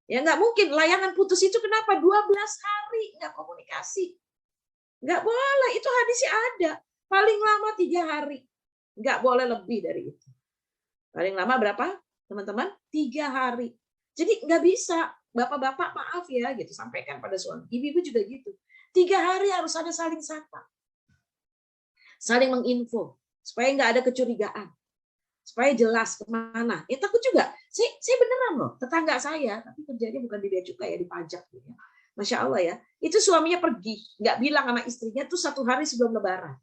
Ya nggak mungkin. Layangan putus itu kenapa? 12 hari nggak komunikasi. Nggak boleh. Itu hadisnya ada. Paling lama 3 hari. Nggak boleh lebih dari itu. Paling lama berapa? teman-teman, 3 hari. Jadi nggak bisa, bapak-bapak maaf ya, gitu, sampaikan pada suami. Ibu-ibu juga gitu. 3 hari harus ada saling sapa, saling menginfo, supaya nggak ada kecurigaan, supaya jelas kemana. Takut juga, saya beneran loh, tetangga saya, tapi kerjanya bukan di bea cukai ya, di pajak. Gitu ya. Masya Allah ya, itu suaminya pergi, nggak bilang sama istrinya tuh 1 hari sebelum Lebaran.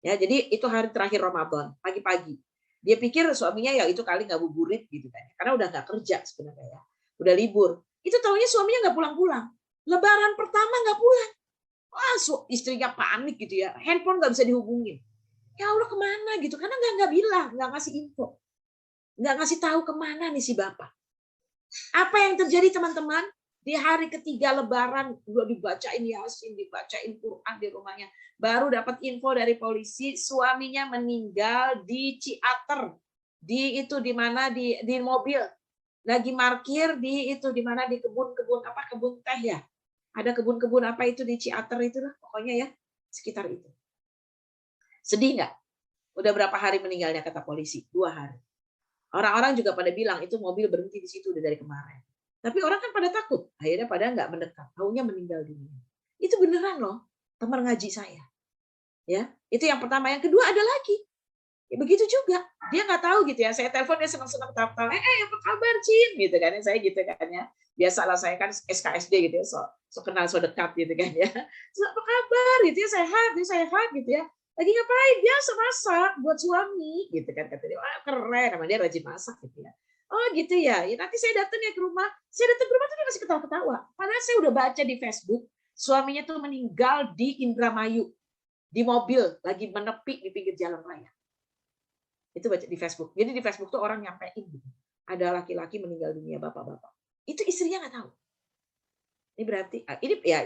Ya, jadi itu hari terakhir Ramadan, pagi-pagi. Dia pikir suaminya ya itu kali ngabuburit gitu kan, karena udah nggak kerja sebenarnya ya, udah libur. Itu taunya suaminya nggak pulang-pulang. Lebaran pertama nggak pulang. Wah, istrinya panik gitu ya, handphone nggak bisa dihubungin. Ya Allah kemana gitu, karena nggak bilang, nggak ngasih info, nggak ngasih tahu kemana nih si bapak. Apa yang terjadi teman-teman? Di hari ketiga Lebaran udah dibacain Yasin, dibacain Quran di rumahnya. Baru dapat info dari polisi suaminya meninggal di Ciater. Di mana di mobil. Lagi parkir di mana di kebun teh ya. Ada kebun-kebun apa itu di Ciater itu lah pokoknya ya, sekitar itu. Sedih nggak? Udah berapa hari meninggalnya kata polisi? 2 hari. Orang-orang juga pada bilang itu mobil berhenti di situ udah dari kemarin. Tapi orang kan pada takut, akhirnya pada nggak mendekat, taunya meninggal dunia. Itu beneran loh, teman ngaji saya. Ya, itu yang pertama. Yang kedua ada lagi, ya, begitu juga. Dia nggak tahu gitu ya. Saya telepon dia senang-senang tahu-tahu, apa kabar Cin? Gitu kan, saya gitu kan ya. Biasalah saya kan SKSD gitu ya, so kenal so dekat gitu kan ya. So, apa kabar? Gitu ya, sehat gitu ya. Lagi ngapain? Biasa masak buat suami gitu kan kata dia. Wah, keren, nama dia rajin masak gitu ya. Oh gitu ya. Nanti saya datang ya ke rumah. Saya datang ke rumah tuh dia masih ketawa-ketawa. Padahal saya udah baca di Facebook, suaminya tuh meninggal di Indramayu. Di mobil, lagi menepi di pinggir jalan raya. Itu baca di Facebook. Jadi di Facebook tuh orang nyampein gitu. Ada laki-laki meninggal dunia, bapak-bapak. Itu istrinya nggak tahu. Ini berarti,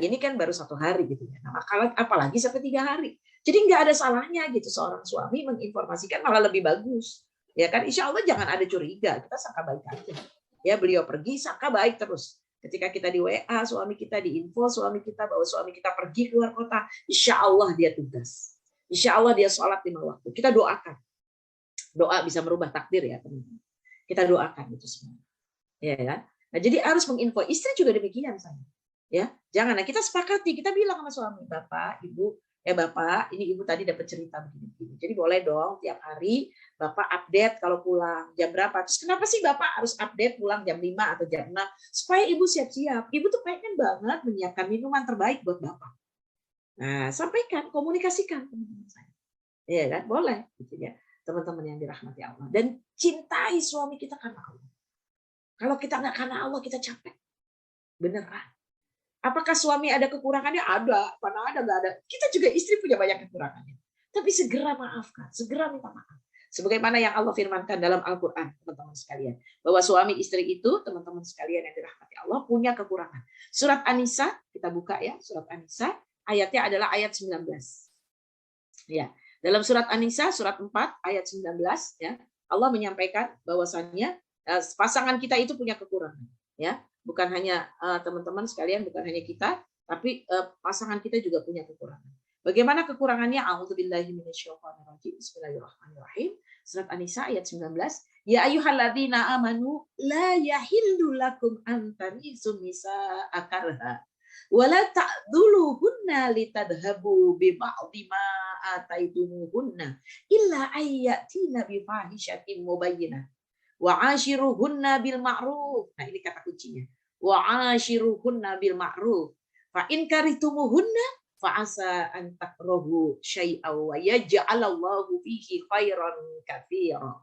ini kan baru 1 hari gitu ya. Nah, apalagi sampai 3 hari. Jadi nggak ada salahnya gitu seorang suami menginformasikan, malah lebih bagus. Ya kan, insya Allah jangan ada curiga, kita sangka baik aja. Ya, beliau pergi sangka baik terus. Ketika kita di WA suami kita, di info suami kita bahwa suami kita pergi keluar kota, insya Allah dia tugas. Insya Allah dia sholat 5 waktu. Kita doakan. Doa bisa merubah takdir ya teman-teman. Kita doakan itu semua. Ya kan? Nah, jadi harus menginfo. Istri juga demikian saya. Ya, jangan. Nah, kita sepakati, kita bilang sama suami, Bapak, Ibu, Bapak, ini Ibu tadi dapat cerita begini. Jadi boleh dong tiap hari Bapak update kalau pulang jam berapa. Terus kenapa sih Bapak harus update pulang jam 5 atau jam 6? Supaya Ibu siap-siap. Ibu tuh pengen banget menyiapkan minuman terbaik buat Bapak. Nah, sampaikan, komunikasikan teman-teman saya. Iya kan? Boleh gitu ya. Teman-teman yang dirahmati Allah. Dan cintai suami kita karena Allah. Kalau kita nggak karena Allah, kita capek. Beneran. Apakah suami ada kekurangannya? Ada. Mana ada, nggak ada. Kita juga istri punya banyak kekurangannya. Tapi segera maafkan. Segera minta maaf. Sebagaimana yang Allah firmankan dalam Al-Quran, teman-teman sekalian. Bahwa suami istri itu, teman-teman sekalian yang dirahmati Allah, punya kekurangan. Surat An-Nisa, kita buka ya. Surat An-Nisa, ayatnya adalah ayat 19. Ya. Dalam surat An-Nisa, surat 4, ayat 19, ya, Allah menyampaikan bahwasannya pasangan kita itu punya kekurangan. Ya. Bukan hanya teman-teman sekalian, bukan hanya kita, tapi pasangan kita juga punya kekurangan. Bagaimana kekurangannya? A'udzubillahi minasyaitonirrajim. Bismillahirrahmanirrahim. Surat An-Nisa ayat 19. Ya ayyuhalladzina amanu la yahillu lakum an tarisu nisaa karha wa la ta'dhuluhunna litadhhabu bi ba'dhi ma ataitumuhunna illa ayyatina bi fahishatin mubayyinah. Wa ashiruhunna bil ma'ruf. Nah, ini kata kuncinya. Wa ashiruhunna bil ma'ruf. Fa in karitumuhunna fa asa an takrahu syai'aw wa yaj'alallahu fihi khairan katsira.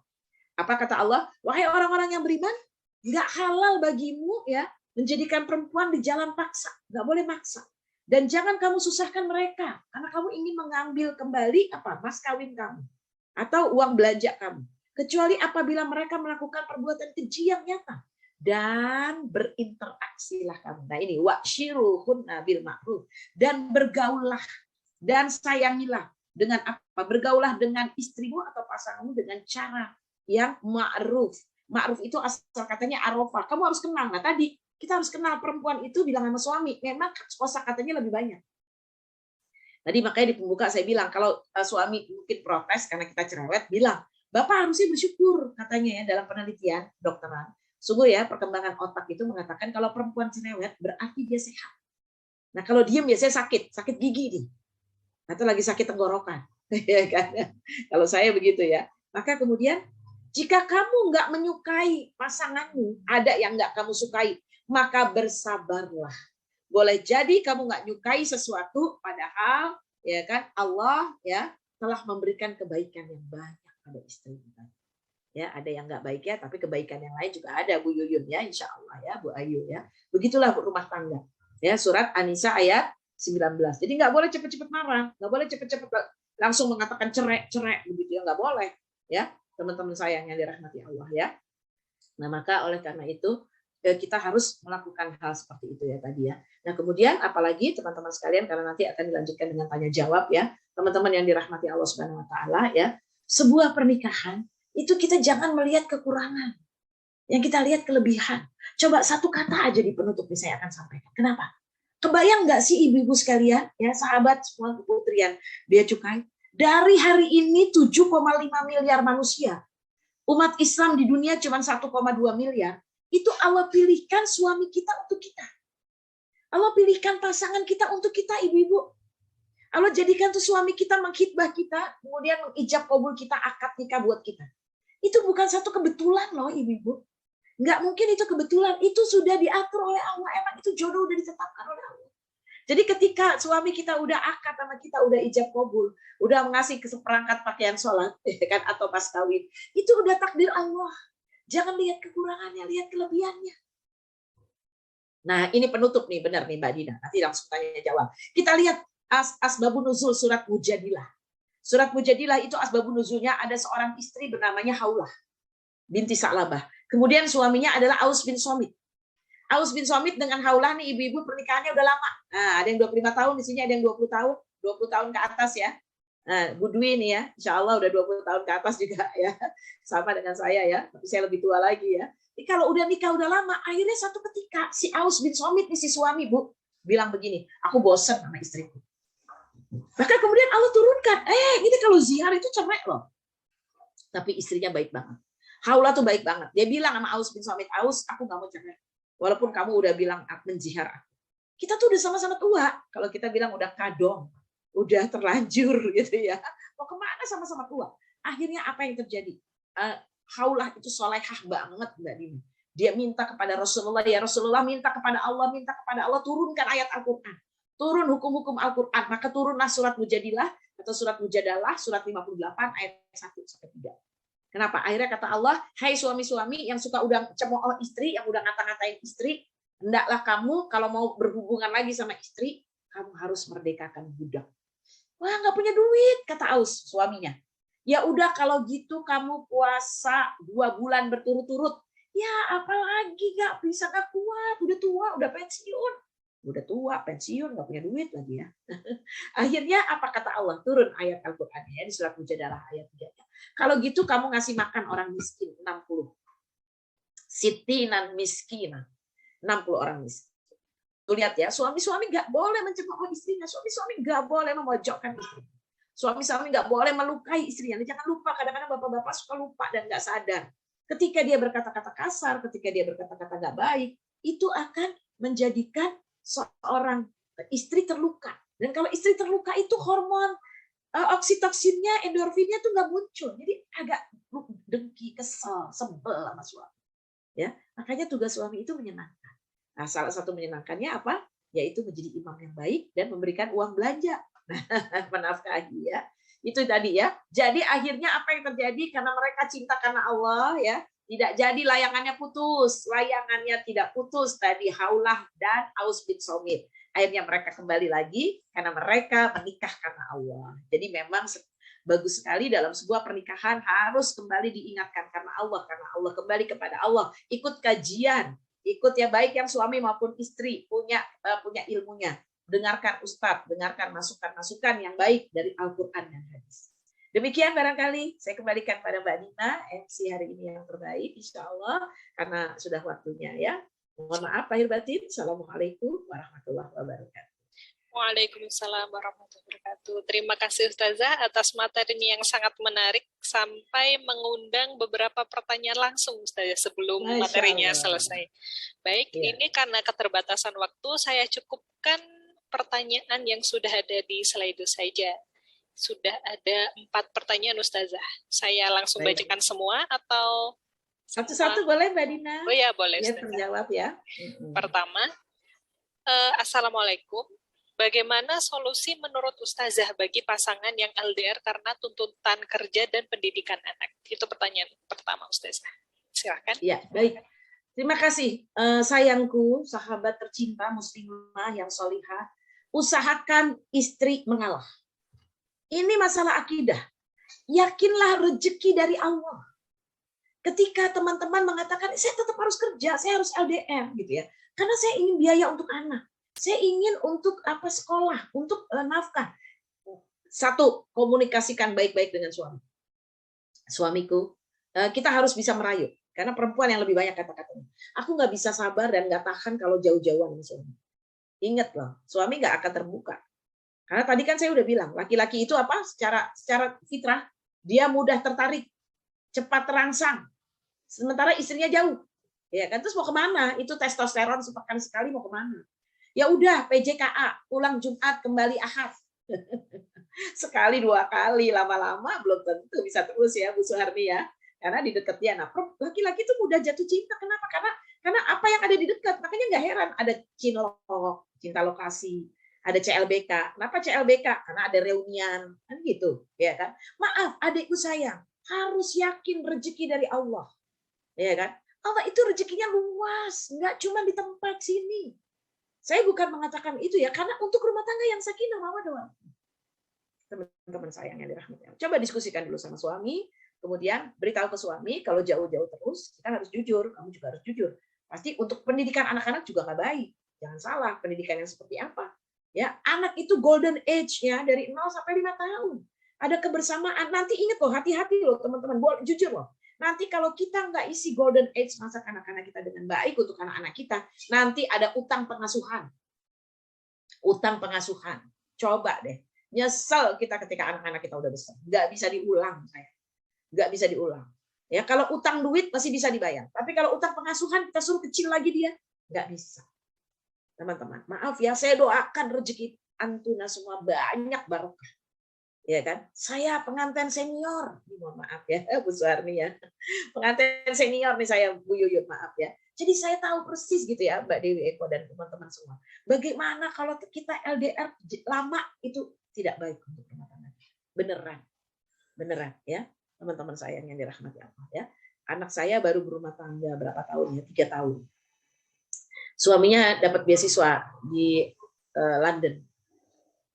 Apa kata Allah? Wahai orang-orang yang beriman, enggak halal bagimu ya menjadikan perempuan di jalan paksa. Enggak boleh maksa. Dan jangan kamu susahkan mereka karena kamu ingin mengambil kembali mas kawin kamu atau uang belanja kamu. Kecuali apabila mereka melakukan perbuatan keji yang nyata dan berinteraksilah kamu. Nah ini wa'shiruhunna bil ma'ruf, dan bergaullah dan sayangilah dengan apa? Bergaullah dengan istrimu atau pasanganmu dengan cara yang ma'ruf. Ma'ruf itu asal katanya arafah. Kamu harus kenal. Nah tadi kita harus kenal perempuan itu bilang sama suami. Memang kosakatanya lebih banyak. Tadi makanya di pembuka saya bilang kalau suami mungkin protes karena kita cerewet, bilang Bapak harusnya bersyukur katanya ya dalam penelitian dokteran. Sungguh ya perkembangan otak itu mengatakan kalau perempuan cerewet berarti dia sehat. Nah kalau diem biasanya sakit gigi nih. Atau lagi sakit tenggorokan. Ya kan? Kalau saya begitu ya. Maka kemudian jika kamu nggak menyukai pasanganmu, ada yang nggak kamu sukai, maka bersabarlah. Boleh jadi kamu nggak nyukai sesuatu, padahal ya kan Allah ya telah memberikan kebaikan yang banyak pada istri kita. Ya, ada yang nggak baik ya, tapi kebaikan yang lain juga ada Bu Yuyun ya, insya Allah ya, Bu Ayu ya. Begitulah rumah tangga. Ya, surat An-Nisa ayat 19. Jadi nggak boleh cepet-cepet marah, nggak boleh cepet-cepet langsung mengatakan cerai begitu ya, nggak boleh ya, teman-teman sayang yang dirahmati Allah ya. Nah, maka oleh karena itu kita harus melakukan hal seperti itu ya tadi ya. Nah, kemudian apalagi teman-teman sekalian karena nanti akan dilanjutkan dengan tanya jawab ya. Teman-teman yang dirahmati Allah Subhanahu wa taala ya. Sebuah pernikahan itu kita jangan melihat kekurangan. Yang kita lihat kelebihan. Coba satu kata aja di penutup nih saya akan sampaikan. Kenapa? Kebayang nggak sih ibu-ibu sekalian, ya sahabat semua keputrian Bea Cukai, dari hari ini 7,5 miliar manusia. Umat Islam di dunia cuma 1,2 miliar. Itu Allah pilihkan suami kita untuk kita. Allah pilihkan pasangan kita untuk kita, ibu-ibu. Allah jadikan tuh suami kita mengkhidbah kita, kemudian mengijab kabul kita, akad nikah buat kita. Itu bukan satu kebetulan loh, ibu-ibu. Nggak mungkin itu kebetulan. Itu sudah diatur oleh Allah. Emang itu jodoh udah ditetapkan oleh Allah. Jadi ketika suami kita udah akad sama kita, udah ijab kabul, udah mengasih seperangkat pakaian sholat, kan, atau pas kawin, itu udah takdir Allah. Jangan lihat kekurangannya, lihat kelebihannya. Nah, ini penutup nih, benar nih Mbak Dina. Nanti langsung tanya jawab. Kita lihat asbabun nuzul surat Mujadilah. Surat Mujadilah itu asbabun nuzulnya ada seorang istri bernamanya Haulah binti Sa'labah. Kemudian suaminya adalah Aus bin Somit. Aus bin Somit dengan Haulah nih ibu-ibu pernikahannya udah lama. Nah, ada yang 25 tahun di sini, ada yang 20 tahun, 20 tahun ke atas ya. Nah, Bu Dwi nih ya, insya Allah udah 20 tahun ke atas juga ya. Sama dengan saya ya, tapi saya lebih tua lagi ya. Jadi kalau udah nikah udah lama, akhirnya satu ketika si Aus bin Somit nih si suami Bu bilang begini, aku bosen sama istriku. Maka kemudian Allah turunkan, ini kalau zihar itu cerai loh. Tapi istrinya baik banget. Haulah tuh baik banget. Dia bilang sama Aus bin Somit, Aus, aku gak mau cerai. Walaupun kamu udah bilang menjihar aku. Kita tuh udah sama-sama tua. Kalau kita bilang udah kadong, udah terlanjur gitu ya. Mau kemana sama-sama tua? Akhirnya apa yang terjadi? Haulah itu solehah banget Mbak Dini. Dia minta kepada Rasulullah, ya Rasulullah minta kepada Allah turunkan ayat Al-Quran. Turun hukum-hukum Al-Quran. Maka turunlah surat Mujadilah atau surat Mujadalah, surat 58 ayat 1-3. Kenapa? Akhirnya kata Allah, hai suami-suami yang suka udah cemooh istri, yang udah ngata-ngatain istri, hendaklah kamu kalau mau berhubungan lagi sama istri, kamu harus merdekakan budak. Wah, nggak punya duit, kata Aus, suaminya. Ya udah kalau gitu kamu puasa 2 bulan berturut-turut. Ya apalagi nggak bisa, nggak kuat, udah tua, udah pensiun. Udah tua, pensiun, nggak punya duit lagi ya. Akhirnya apa kata Allah? Turun ayat Al-Quran ya, di surat Mujadalah ayat 3. Kalau gitu kamu ngasih makan orang miskin 60. Sitinan miskinan. 60 orang miskin. Tuh lihat ya, suami-suami nggak boleh mencemooh istrinya. Suami-suami nggak boleh memojokkan istrinya. Suami-suami nggak boleh melukai istrinya. Jangan lupa, kadang-kadang bapak-bapak suka lupa dan nggak sadar. Ketika dia berkata-kata kasar, ketika dia berkata-kata nggak baik, itu akan menjadikan seorang istri terluka. Dan kalau istri terluka itu hormon oksitoksinnya, endorfinnya tuh nggak muncul. Jadi agak dengki, kesel, sebel sama suami. Ya, makanya tugas suami itu menyenangkan. Nah, salah satu menyenangkannya apa? Yaitu menjadi imam yang baik dan memberikan uang belanja. Menafkahi ya. Itu tadi ya. Jadi akhirnya apa yang terjadi? Karena mereka cinta karena Allah ya. Tidak jadi layangannya putus. Layangannya tidak putus tadi Haulah dan Aus bin Somit. Akhirnya mereka kembali lagi karena mereka menikah karena Allah. Jadi memang bagus sekali dalam sebuah pernikahan harus kembali diingatkan karena Allah kembali kepada Allah. Ikut kajian, ikut ya baik yang suami maupun istri punya ilmunya. Dengarkan ustadz, dengarkan masukan-masukan yang baik dari Al-Quran dan hadis. Demikian barangkali saya kembalikan pada Mbak Nina, MC hari ini yang terbaik, insya Allah, karena sudah waktunya ya. Mohon maaf lahir batin. Assalamualaikum warahmatullahi wabarakatuh. Waalaikumsalam warahmatullahi wabarakatuh. Terima kasih Ustazah atas materinya yang sangat menarik sampai mengundang beberapa pertanyaan langsung Ustazah sebelum Masya materinya Allah. selesai. Baik, Ya. ini karena keterbatasan waktu saya cukupkan pertanyaan yang sudah ada di slide saja. Sudah ada 4 pertanyaan Ustazah. Saya langsung Baik. bacakan semua atau Satu-satu boleh Mbak Dina? Oh ya, boleh Biar Ustazah. terjawab ya. Pertama, Assalamualaikum. Bagaimana solusi menurut Ustazah bagi pasangan yang LDR karena tuntutan kerja dan pendidikan anak? Itu pertanyaan pertama Ustazah. Silakan. Ya, baik. Terima kasih. Sayangku, sahabat tercinta muslimah yang solihah, usahakan istri mengalah. Ini masalah akidah. Yakinlah rezeki dari Allah. Ketika teman-teman mengatakan, saya tetap harus kerja, saya harus LDR, gitu ya. Karena saya ingin biaya untuk anak. Saya ingin untuk sekolah, untuk nafkah. Satu, komunikasikan baik-baik dengan suami. Suamiku, kita harus bisa merayu. Karena perempuan yang lebih banyak kata-katanya. Aku nggak bisa sabar dan nggak tahan kalau jauh-jauhan dengan suami. Ingat loh, suami nggak akan terbuka. Karena tadi kan saya udah bilang, laki-laki itu apa? Secara fitrah, dia mudah tertarik, cepat terangsang. Sementara istrinya jauh. Ya kan, terus mau kemana? Itu testosteron sepekan sekali mau kemana? Ya udah PJKA, pulang Jumat kembali Ahad. Sekali 2 kali, lama-lama belum tentu bisa terus ya Bu Suharni ya. Karena di dekat dia. Nah, laki-laki itu mudah jatuh cinta. Kenapa? Karena apa yang ada di dekat. Makanya nggak heran ada cinta lokasi, ada CLBK. Kenapa CLBK? Karena ada reunian, kan gitu, ya kan? Maaf, adikku sayang, harus yakin rezeki dari Allah, ya kan? Allah itu rezekinya luas, nggak cuma di tempat sini. Saya bukan mengatakan itu ya, karena untuk rumah tangga yang sakinah mawaddah. Teman-teman sayang yang dirahmati Allah. Coba diskusikan dulu sama suami, kemudian beritahu ke suami kalau jauh-jauh terus, kita harus jujur, kamu juga harus jujur. Pasti untuk pendidikan anak-anak juga nggak baik. Jangan salah, pendidikan yang seperti apa. Ya, anak itu golden age-nya dari 0 sampai 5 tahun. Ada kebersamaan. Nanti ingat loh, hati-hati loh teman-teman, jujur loh. Nanti kalau kita nggak isi golden age masa anak-anak kita dengan baik untuk anak-anak kita, nanti ada utang pengasuhan. Utang pengasuhan. Coba deh. Nyesel kita ketika anak-anak kita udah besar. Nggak bisa diulang, saya. Nggak bisa diulang. Ya, kalau utang duit masih bisa dibayar. Tapi kalau utang pengasuhan kita suruh kecil lagi dia, nggak bisa. Teman-teman, maaf ya, saya doakan rezeki antuna semua banyak barokah. Ya kan? Saya pengantin senior. Mohon maaf ya, Bu Suharni ya. Pengantin senior nih saya, Bu Yuyut, maaf ya. Jadi saya tahu persis gitu ya, Mbak Dewi Eko dan teman-teman semua. Bagaimana kalau kita LDR lama itu tidak baik untuk rumah tangga. Beneran ya, teman-teman saya yang dirahmati Allah ya. Anak saya baru berumah tangga berapa tahun ya? 3 tahun. Suaminya dapat beasiswa di London.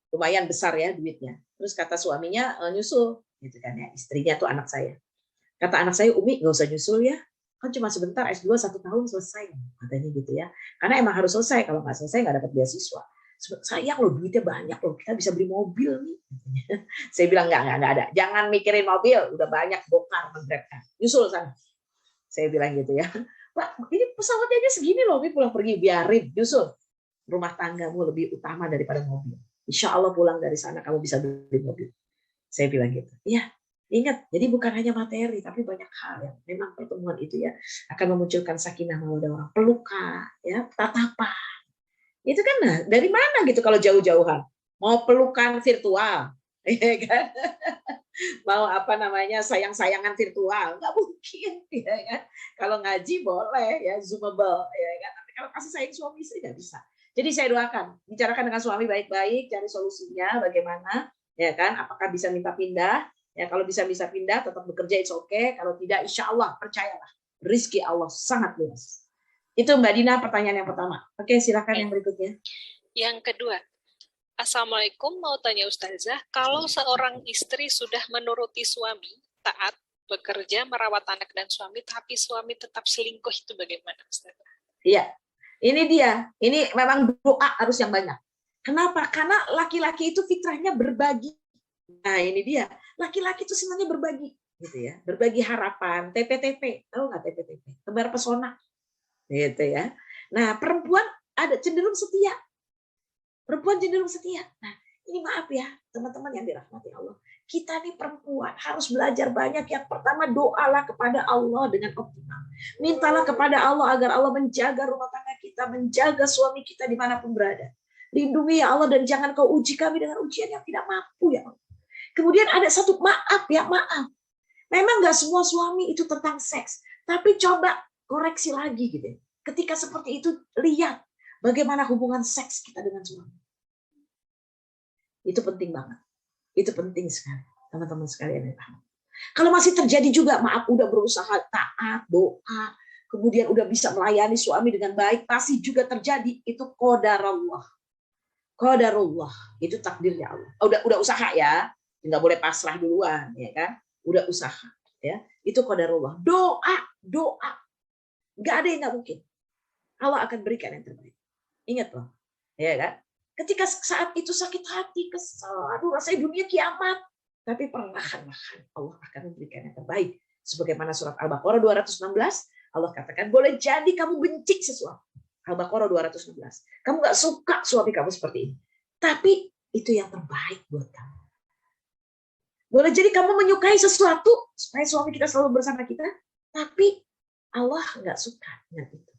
Lumayan besar ya duitnya. Terus kata suaminya nyusul gitu kan ya, istrinya tuh anak saya. Kata anak saya, Umi nggak usah nyusul ya, kan cuma sebentar, S2 1 tahun selesai katanya gitu ya. Karena emang harus selesai, kalau nggak selesai nggak dapat beasiswa. Sayang loh, duitnya banyak loh, kita bisa beli mobil nih. Saya bilang nggak ada, jangan mikirin mobil, udah banyak bokar menggrebkan, nyusul sana. Saya bilang gitu ya, Pak, ini pesawatnya aja segini loh, Umi pulang pergi, biarin, nyusul. Rumah tanggamu lebih utama daripada mobil. Insya Allah pulang dari sana kamu bisa beli mobil. Saya bilang gitu. Iya, ingat. Jadi bukan hanya materi, tapi banyak hal yang memang pertemuan itu ya akan memunculkan sakinah mawaddah warahmah, pelukan, ya, tatapan. Itu kan nah, dari mana gitu kalau jauh-jauhan? Mau pelukan virtual, ya kan? Mau sayang-sayangan virtual, nggak mungkin, ya kan? Kalau ngaji boleh ya, zoomable, ya kan? Tapi kalau kasih sayang suami istri nggak bisa. Jadi saya doakan, bicarakan dengan suami baik-baik, cari solusinya bagaimana, ya kan? Apakah bisa minta pindah? Ya kalau bisa pindah, tetap bekerja it's okay. Kalau tidak, insya Allah percayalah, rezeki Allah sangat luas. Itu Mbak Dina pertanyaan yang pertama. Oke, silakan yang berikutnya. Yang kedua, Assalamualaikum, mau tanya Ustazah, kalau seorang istri sudah menuruti suami, taat, bekerja, merawat anak dan suami, tapi suami tetap selingkuh, itu bagaimana Ustazah? Iya. Ini dia, ini memang doa harus yang banyak. Kenapa? Karena laki-laki itu fitrahnya berbagi. Nah ini dia, laki-laki itu sebenarnya berbagi, gitu ya, berbagi harapan, TPTP, tahu nggak TPTP? Tebar pesona, gitu ya. Nah perempuan ada cenderung setia. Perempuan cenderung setia. Nah, ini maaf ya, teman-teman yang dirahmati Allah. Kita nih perempuan harus belajar banyak. Yang pertama, doalah kepada Allah dengan optimal. Mintalah kepada Allah agar Allah menjaga rumah tangga kita, menjaga suami kita dimanapun berada. Lindungi ya Allah, dan jangan kau uji kami dengan ujian yang tidak mampu ya Allah. Kemudian ada satu maaf. Memang nggak semua suami itu tentang seks. Tapi coba koreksi lagi gitu. Ketika seperti itu, lihat bagaimana hubungan seks kita dengan suami. Itu penting banget. Itu penting sekali, teman-teman sekalian. Kalau masih terjadi juga, maaf, udah berusaha taat, doa, kemudian udah bisa melayani suami dengan baik, pasti juga terjadi. Itu qadarullah. Qadarullah, itu takdirnya Allah. Udah usaha ya, nggak boleh pasrah duluan, ya kan? Udah usaha, ya. Itu qadarullah. Doa. Nggak ada yang nggak mungkin. Allah akan berikan yang terbaik. Ingat loh, ya kan? Ketika saat itu sakit hati, kesal, aduh rasanya dunia kiamat. Tapi perlahan-lahan Allah akan memberikan yang terbaik. Sebagaimana surat Al-Baqarah 216, Allah katakan, boleh jadi kamu benci sesuatu. Al-Baqarah 216. Kamu gak suka suami kamu seperti ini. Tapi itu yang terbaik buat kamu. Boleh jadi kamu menyukai sesuatu, supaya suami kita selalu bersama kita. Tapi Allah gak suka dengan itu.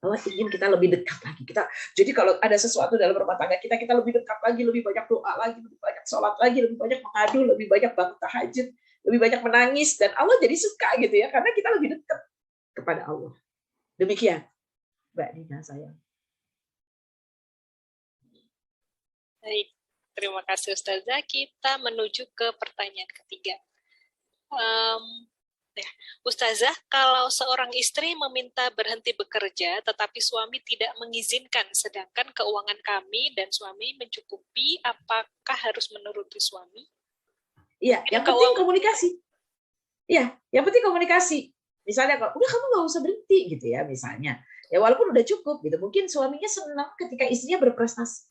Allah ingin kita lebih dekat lagi. Jadi kalau ada sesuatu dalam rumah tangga kita lebih dekat lagi, lebih banyak doa lagi, lebih banyak sholat lagi, lebih banyak mengadu, lebih banyak bangun tahajud, lebih banyak menangis, dan Allah jadi suka gitu ya, karena kita lebih dekat kepada Allah. Demikian, Mbak Dina sayang. Baik, terima kasih Ustazah. Kita menuju ke pertanyaan ketiga. Ustazah, kalau seorang istri meminta berhenti bekerja, tetapi suami tidak mengizinkan, sedangkan keuangan kami dan suami mencukupi, apakah harus menuruti suami? Iya, yang penting komunikasi. Iya, yang penting komunikasi. Misalnya, kalau udah kamu nggak usah berhenti gitu ya, misalnya. Ya walaupun udah cukup gitu. Mungkin suaminya senang ketika istrinya berprestasi.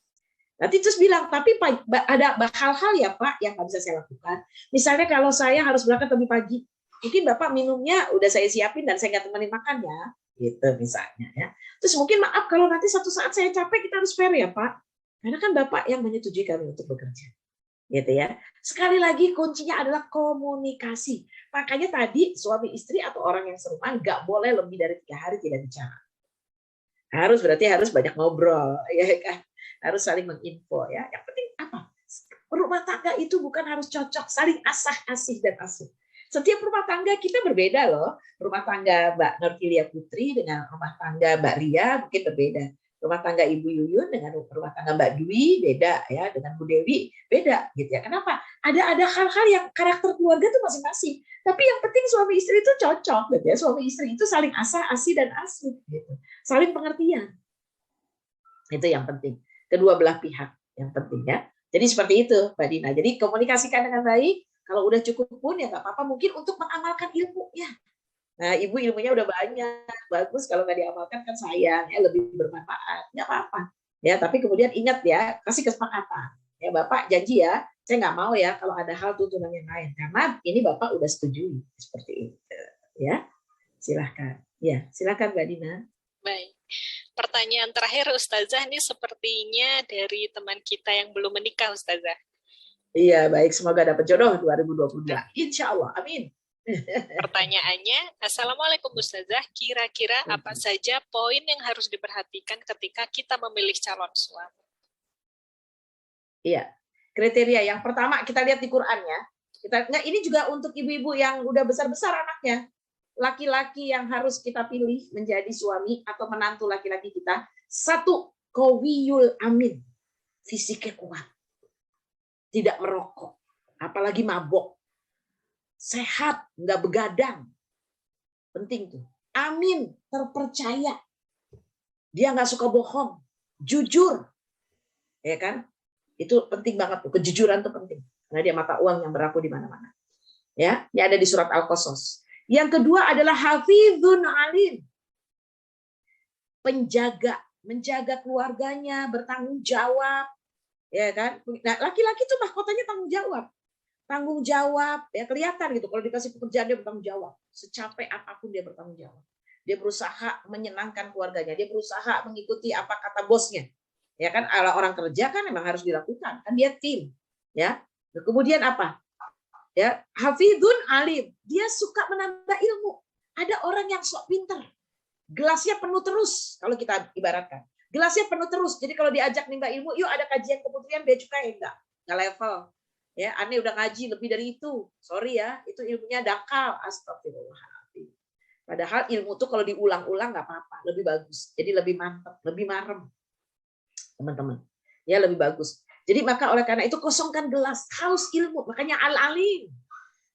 Nanti terus bilang, tapi ada hal-hal ya Pak yang nggak bisa saya lakukan. Misalnya kalau saya harus berangkat lebih pagi, mungkin Bapak minumnya udah saya siapin dan saya nggak temenin makan ya, gitu misalnya ya. Terus mungkin maaf kalau nanti suatu saat saya capek, kita harus fair ya Pak, karena kan Bapak yang menyetujui kami untuk bekerja, gitu ya. Sekali lagi kuncinya adalah komunikasi. Makanya tadi suami istri atau orang yang serumah nggak boleh lebih dari 3 hari tidak bicara. Berarti harus banyak ngobrol, ya kan? Harus saling menginfo ya. Yang penting apa? Rumah tangga itu bukan harus cocok, saling asih dan asuh. Setiap rumah tangga kita berbeda loh. Rumah tangga Mbak Nortilia Putri dengan rumah tangga Mbak Ria mungkin berbeda. Rumah tangga Ibu Yuyun dengan rumah tangga Mbak Dwi beda ya, dengan Bu Dewi beda gitu ya. Kenapa? Ada hal-hal yang karakter keluarga itu masing-masing. Tapi yang penting suami istri itu cocok gitu ya. Suami istri itu saling asih dan asuh gitu. Saling pengertian. Itu yang penting. Kedua belah pihak yang penting ya. Jadi seperti itu Mbak Dina. Jadi komunikasikan dengan baik. Kalau udah cukup pun ya nggak apa-apa, mungkin untuk mengamalkan ilmunya. Nah, Ibu ilmunya udah banyak, bagus. Kalau nggak diamalkan kan sayang, ya lebih bermanfaat, nggak apa-apa. Ya, tapi kemudian ingat ya, kasih kesepakatan. Ya Bapak janji ya, saya nggak mau ya kalau ada hal tuntunan yang lain, karena ini Bapak udah setuju seperti itu. Ya, silahkan. Ya, silahkan Mbak Dina. Baik. Pertanyaan terakhir Ustazah, ini sepertinya dari teman kita yang belum menikah Ustazah. Iya, baik. Semoga dapat jodoh 2022. Insya Allah. Amin. Pertanyaannya, Assalamualaikum Ustazah, kira-kira apa saja poin yang harus diperhatikan ketika kita memilih calon suami? Iya, kriteria yang pertama kita lihat di Quran ya. Ini juga untuk ibu-ibu yang udah besar-besar anaknya. Laki-laki yang harus kita pilih menjadi suami atau menantu laki-laki kita. 1, qawiyul amin. Fisiknya kuat. Tidak merokok, apalagi mabok, sehat, nggak begadang, penting tuh. Amin, terpercaya, dia nggak suka bohong, jujur, ya kan? Itu penting banget tuh, kejujuran tuh penting, karena dia mata uang yang berlaku di mana-mana. Ya, ini ada di surat Al-Qasas. Yang kedua adalah hafizun alim, menjaga keluarganya, bertanggung jawab. Ya kan? Nah, laki-laki tuh mahkotanya tanggung jawab ya, kelihatan gitu kalau dikasih pekerjaan dia bertanggung jawab, secapek apapun dia bertanggung jawab, dia berusaha menyenangkan keluarganya, dia berusaha mengikuti apa kata bosnya Ya kan, kalau orang kerja kan memang harus dilakukan, kan dia tim, ya. Kemudian apa? Ya, hafidun alim, dia suka menambah ilmu. Ada orang yang sok pinter, gelasnya penuh terus, kalau kita ibaratkan. Gelasnya penuh terus, jadi kalau diajak nimba ilmu, yuk ada kajian kementerian bea cukai, enggak level. Ya, aneh udah ngaji lebih dari itu. Sorry ya, itu ilmunya dangkal. Astagfirullahaladzim. Padahal ilmu tuh kalau diulang-ulang nggak apa-apa, lebih bagus. Jadi lebih mantap, lebih marem, teman-teman. Ya, lebih bagus. Jadi maka oleh karena itu kosongkan gelas, haus ilmu. Makanya al-alim,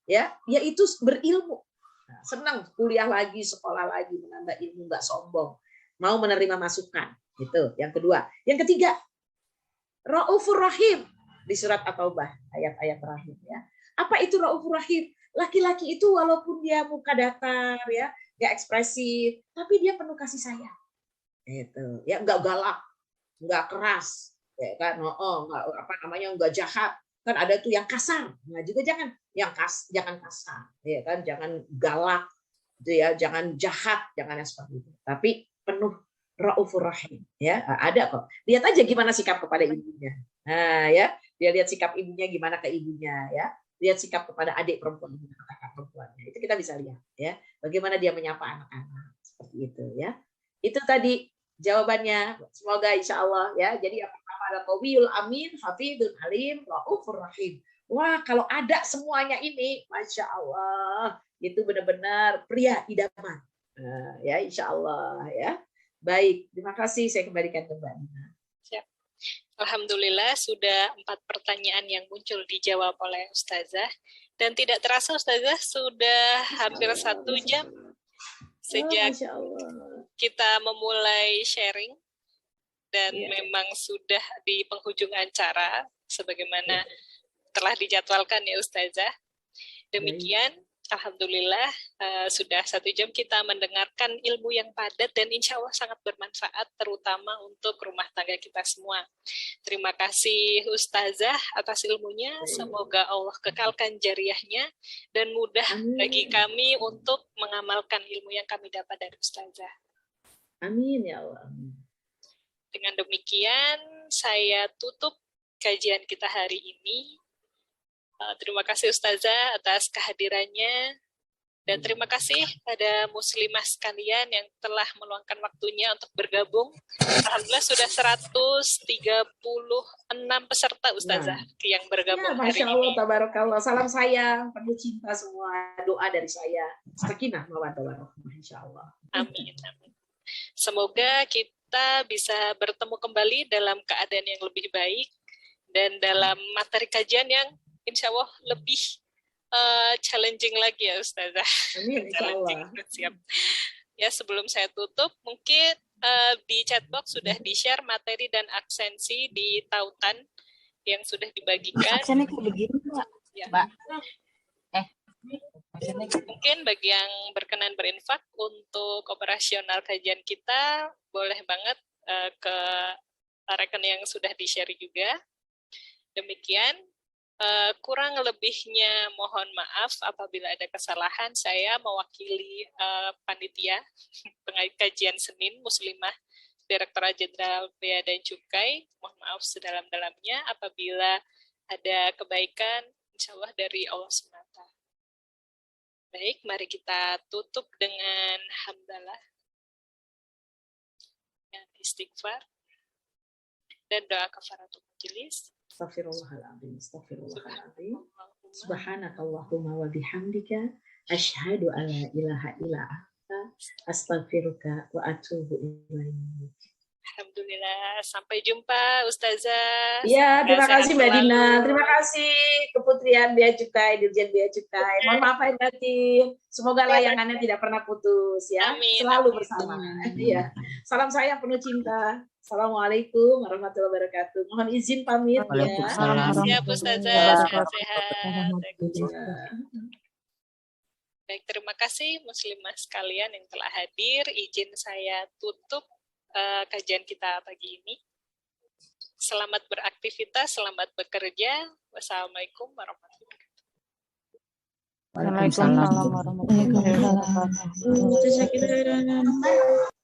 ya, yaitu berilmu. Nah, senang kuliah lagi, sekolah lagi, menambah ilmu, nggak sombong, mau menerima masukan. Itu yang kedua. Yang ketiga, Raufur Rahim di surat At-Taubah ayat-ayat terakhir, ya. Apa itu Raufur Rahim? Laki-laki itu walaupun dia muka datar, ya, nggak ekspresif, tapi dia penuh kasih sayang. Itu, ya, nggak galak, nggak keras, ya kan, nggak jahat. Kan ada tuh yang kasar, nah juga jangan jangan kasar, ya kan, jangan galak, gitu ya, jangan jahat, jangan yang seperti itu, tapi penuh Raufur Rahim, ya, ada kok. Lihat aja gimana sikap kepada ibunya. Nah, ya, dia lihat sikap ibunya gimana ke ibunya, ya. Lihat sikap kepada adik perempuan, kakak perempuannya. Itu kita bisa lihat, ya. Bagaimana dia menyapa anak-anak seperti itu, ya. Itu tadi jawabannya. Semoga insya Allah, ya. Jadi yang pertama ada Qawiyul Amin, Hafidun Alim, Raufur Rahim. Wah, kalau ada semuanya ini, Masya Allah, itu benar-benar pria idaman. Nah, ya, insya Allah, ya. Baik, terima kasih. Saya kembalikan ke Mbak Nina. Siap. Alhamdulillah sudah 4 pertanyaan yang muncul dijawab oleh Ustazah. Dan tidak terasa Ustazah sudah hampir 1 jam sejak kita memulai sharing. Dan memang sudah di penghujung acara sebagaimana telah dijadwalkan ya Ustazah. Demikian. Alhamdulillah sudah 1 jam kita mendengarkan ilmu yang padat dan insya Allah sangat bermanfaat terutama untuk rumah tangga kita semua. Terima kasih Ustazah atas ilmunya, semoga Allah kekalkan jariahnya dan mudah bagi kami untuk mengamalkan ilmu yang kami dapat dari Ustazah. Amin ya Allah. Dengan demikian saya tutup kajian kita hari ini. Terima kasih Ustazah atas kehadirannya dan terima kasih pada muslimah sekalian yang telah meluangkan waktunya untuk bergabung. Alhamdulillah sudah 136 peserta Ustazah yang bergabung hari ini. Masya Allah, tabarakallah. Salam sayang, penuh cinta semua. Doa dari saya. Sakinah mawaddah warahmah insya Allah. Amin, amin. Semoga kita bisa bertemu kembali dalam keadaan yang lebih baik dan dalam materi kajian yang insya Allah lebih challenging lagi ya Ustazah. Amin, insya Allah. Siap. Ya, sebelum saya tutup, mungkin di chatbox sudah di-share materi dan aksensi di tautan yang sudah dibagikan. Aksennya kayak begini, Mbak. Ya. Mbak. Mungkin bagi yang berkenan berinfak untuk operasional kajian kita, boleh banget ke rekening yang sudah di-share juga. Demikian. Kurang lebihnya mohon maaf apabila ada kesalahan. Saya mewakili panitia kajian Senin Muslimah Direktorat Jenderal Bea dan Cukai. Mohon maaf sedalam-dalamnya apabila ada kebaikan insya Allah dari Allah SWT. Baik, mari kita tutup dengan hamdalah dan istighfar dan doa kafaratul majelis. Astaghfirullahaladzim, astaghfirullahaladzim. Subhanakallahumma wa bihamdika asyhadu an la ilaha illa anta astaghfiruka wa atubu ilaik. Alhamdulillah, sampai jumpa Ustazah. Ya, terima kasih Mbak Dina. Terima kasih Keputrian Bea Cukai, Dirjen Bea Cukai. Mohon maaf lahir batin. Semoga layangannya tidak pernah putus ya. Amin. Selalu bersama. Iya. Salam sayang penuh cinta. Assalamualaikum warahmatullahi wabarakatuh. Mohon izin pamit ya. Siap Ustazah, sehat-sehat. Baik, terima kasih muslimah sekalian yang telah hadir. Izin saya tutup kajian kita pagi ini. Selamat beraktivitas, selamat bekerja. Wassalamualaikum warahmatullahi wabarakatuh. Waalaikumsalam warahmatullahi wabarakatuh.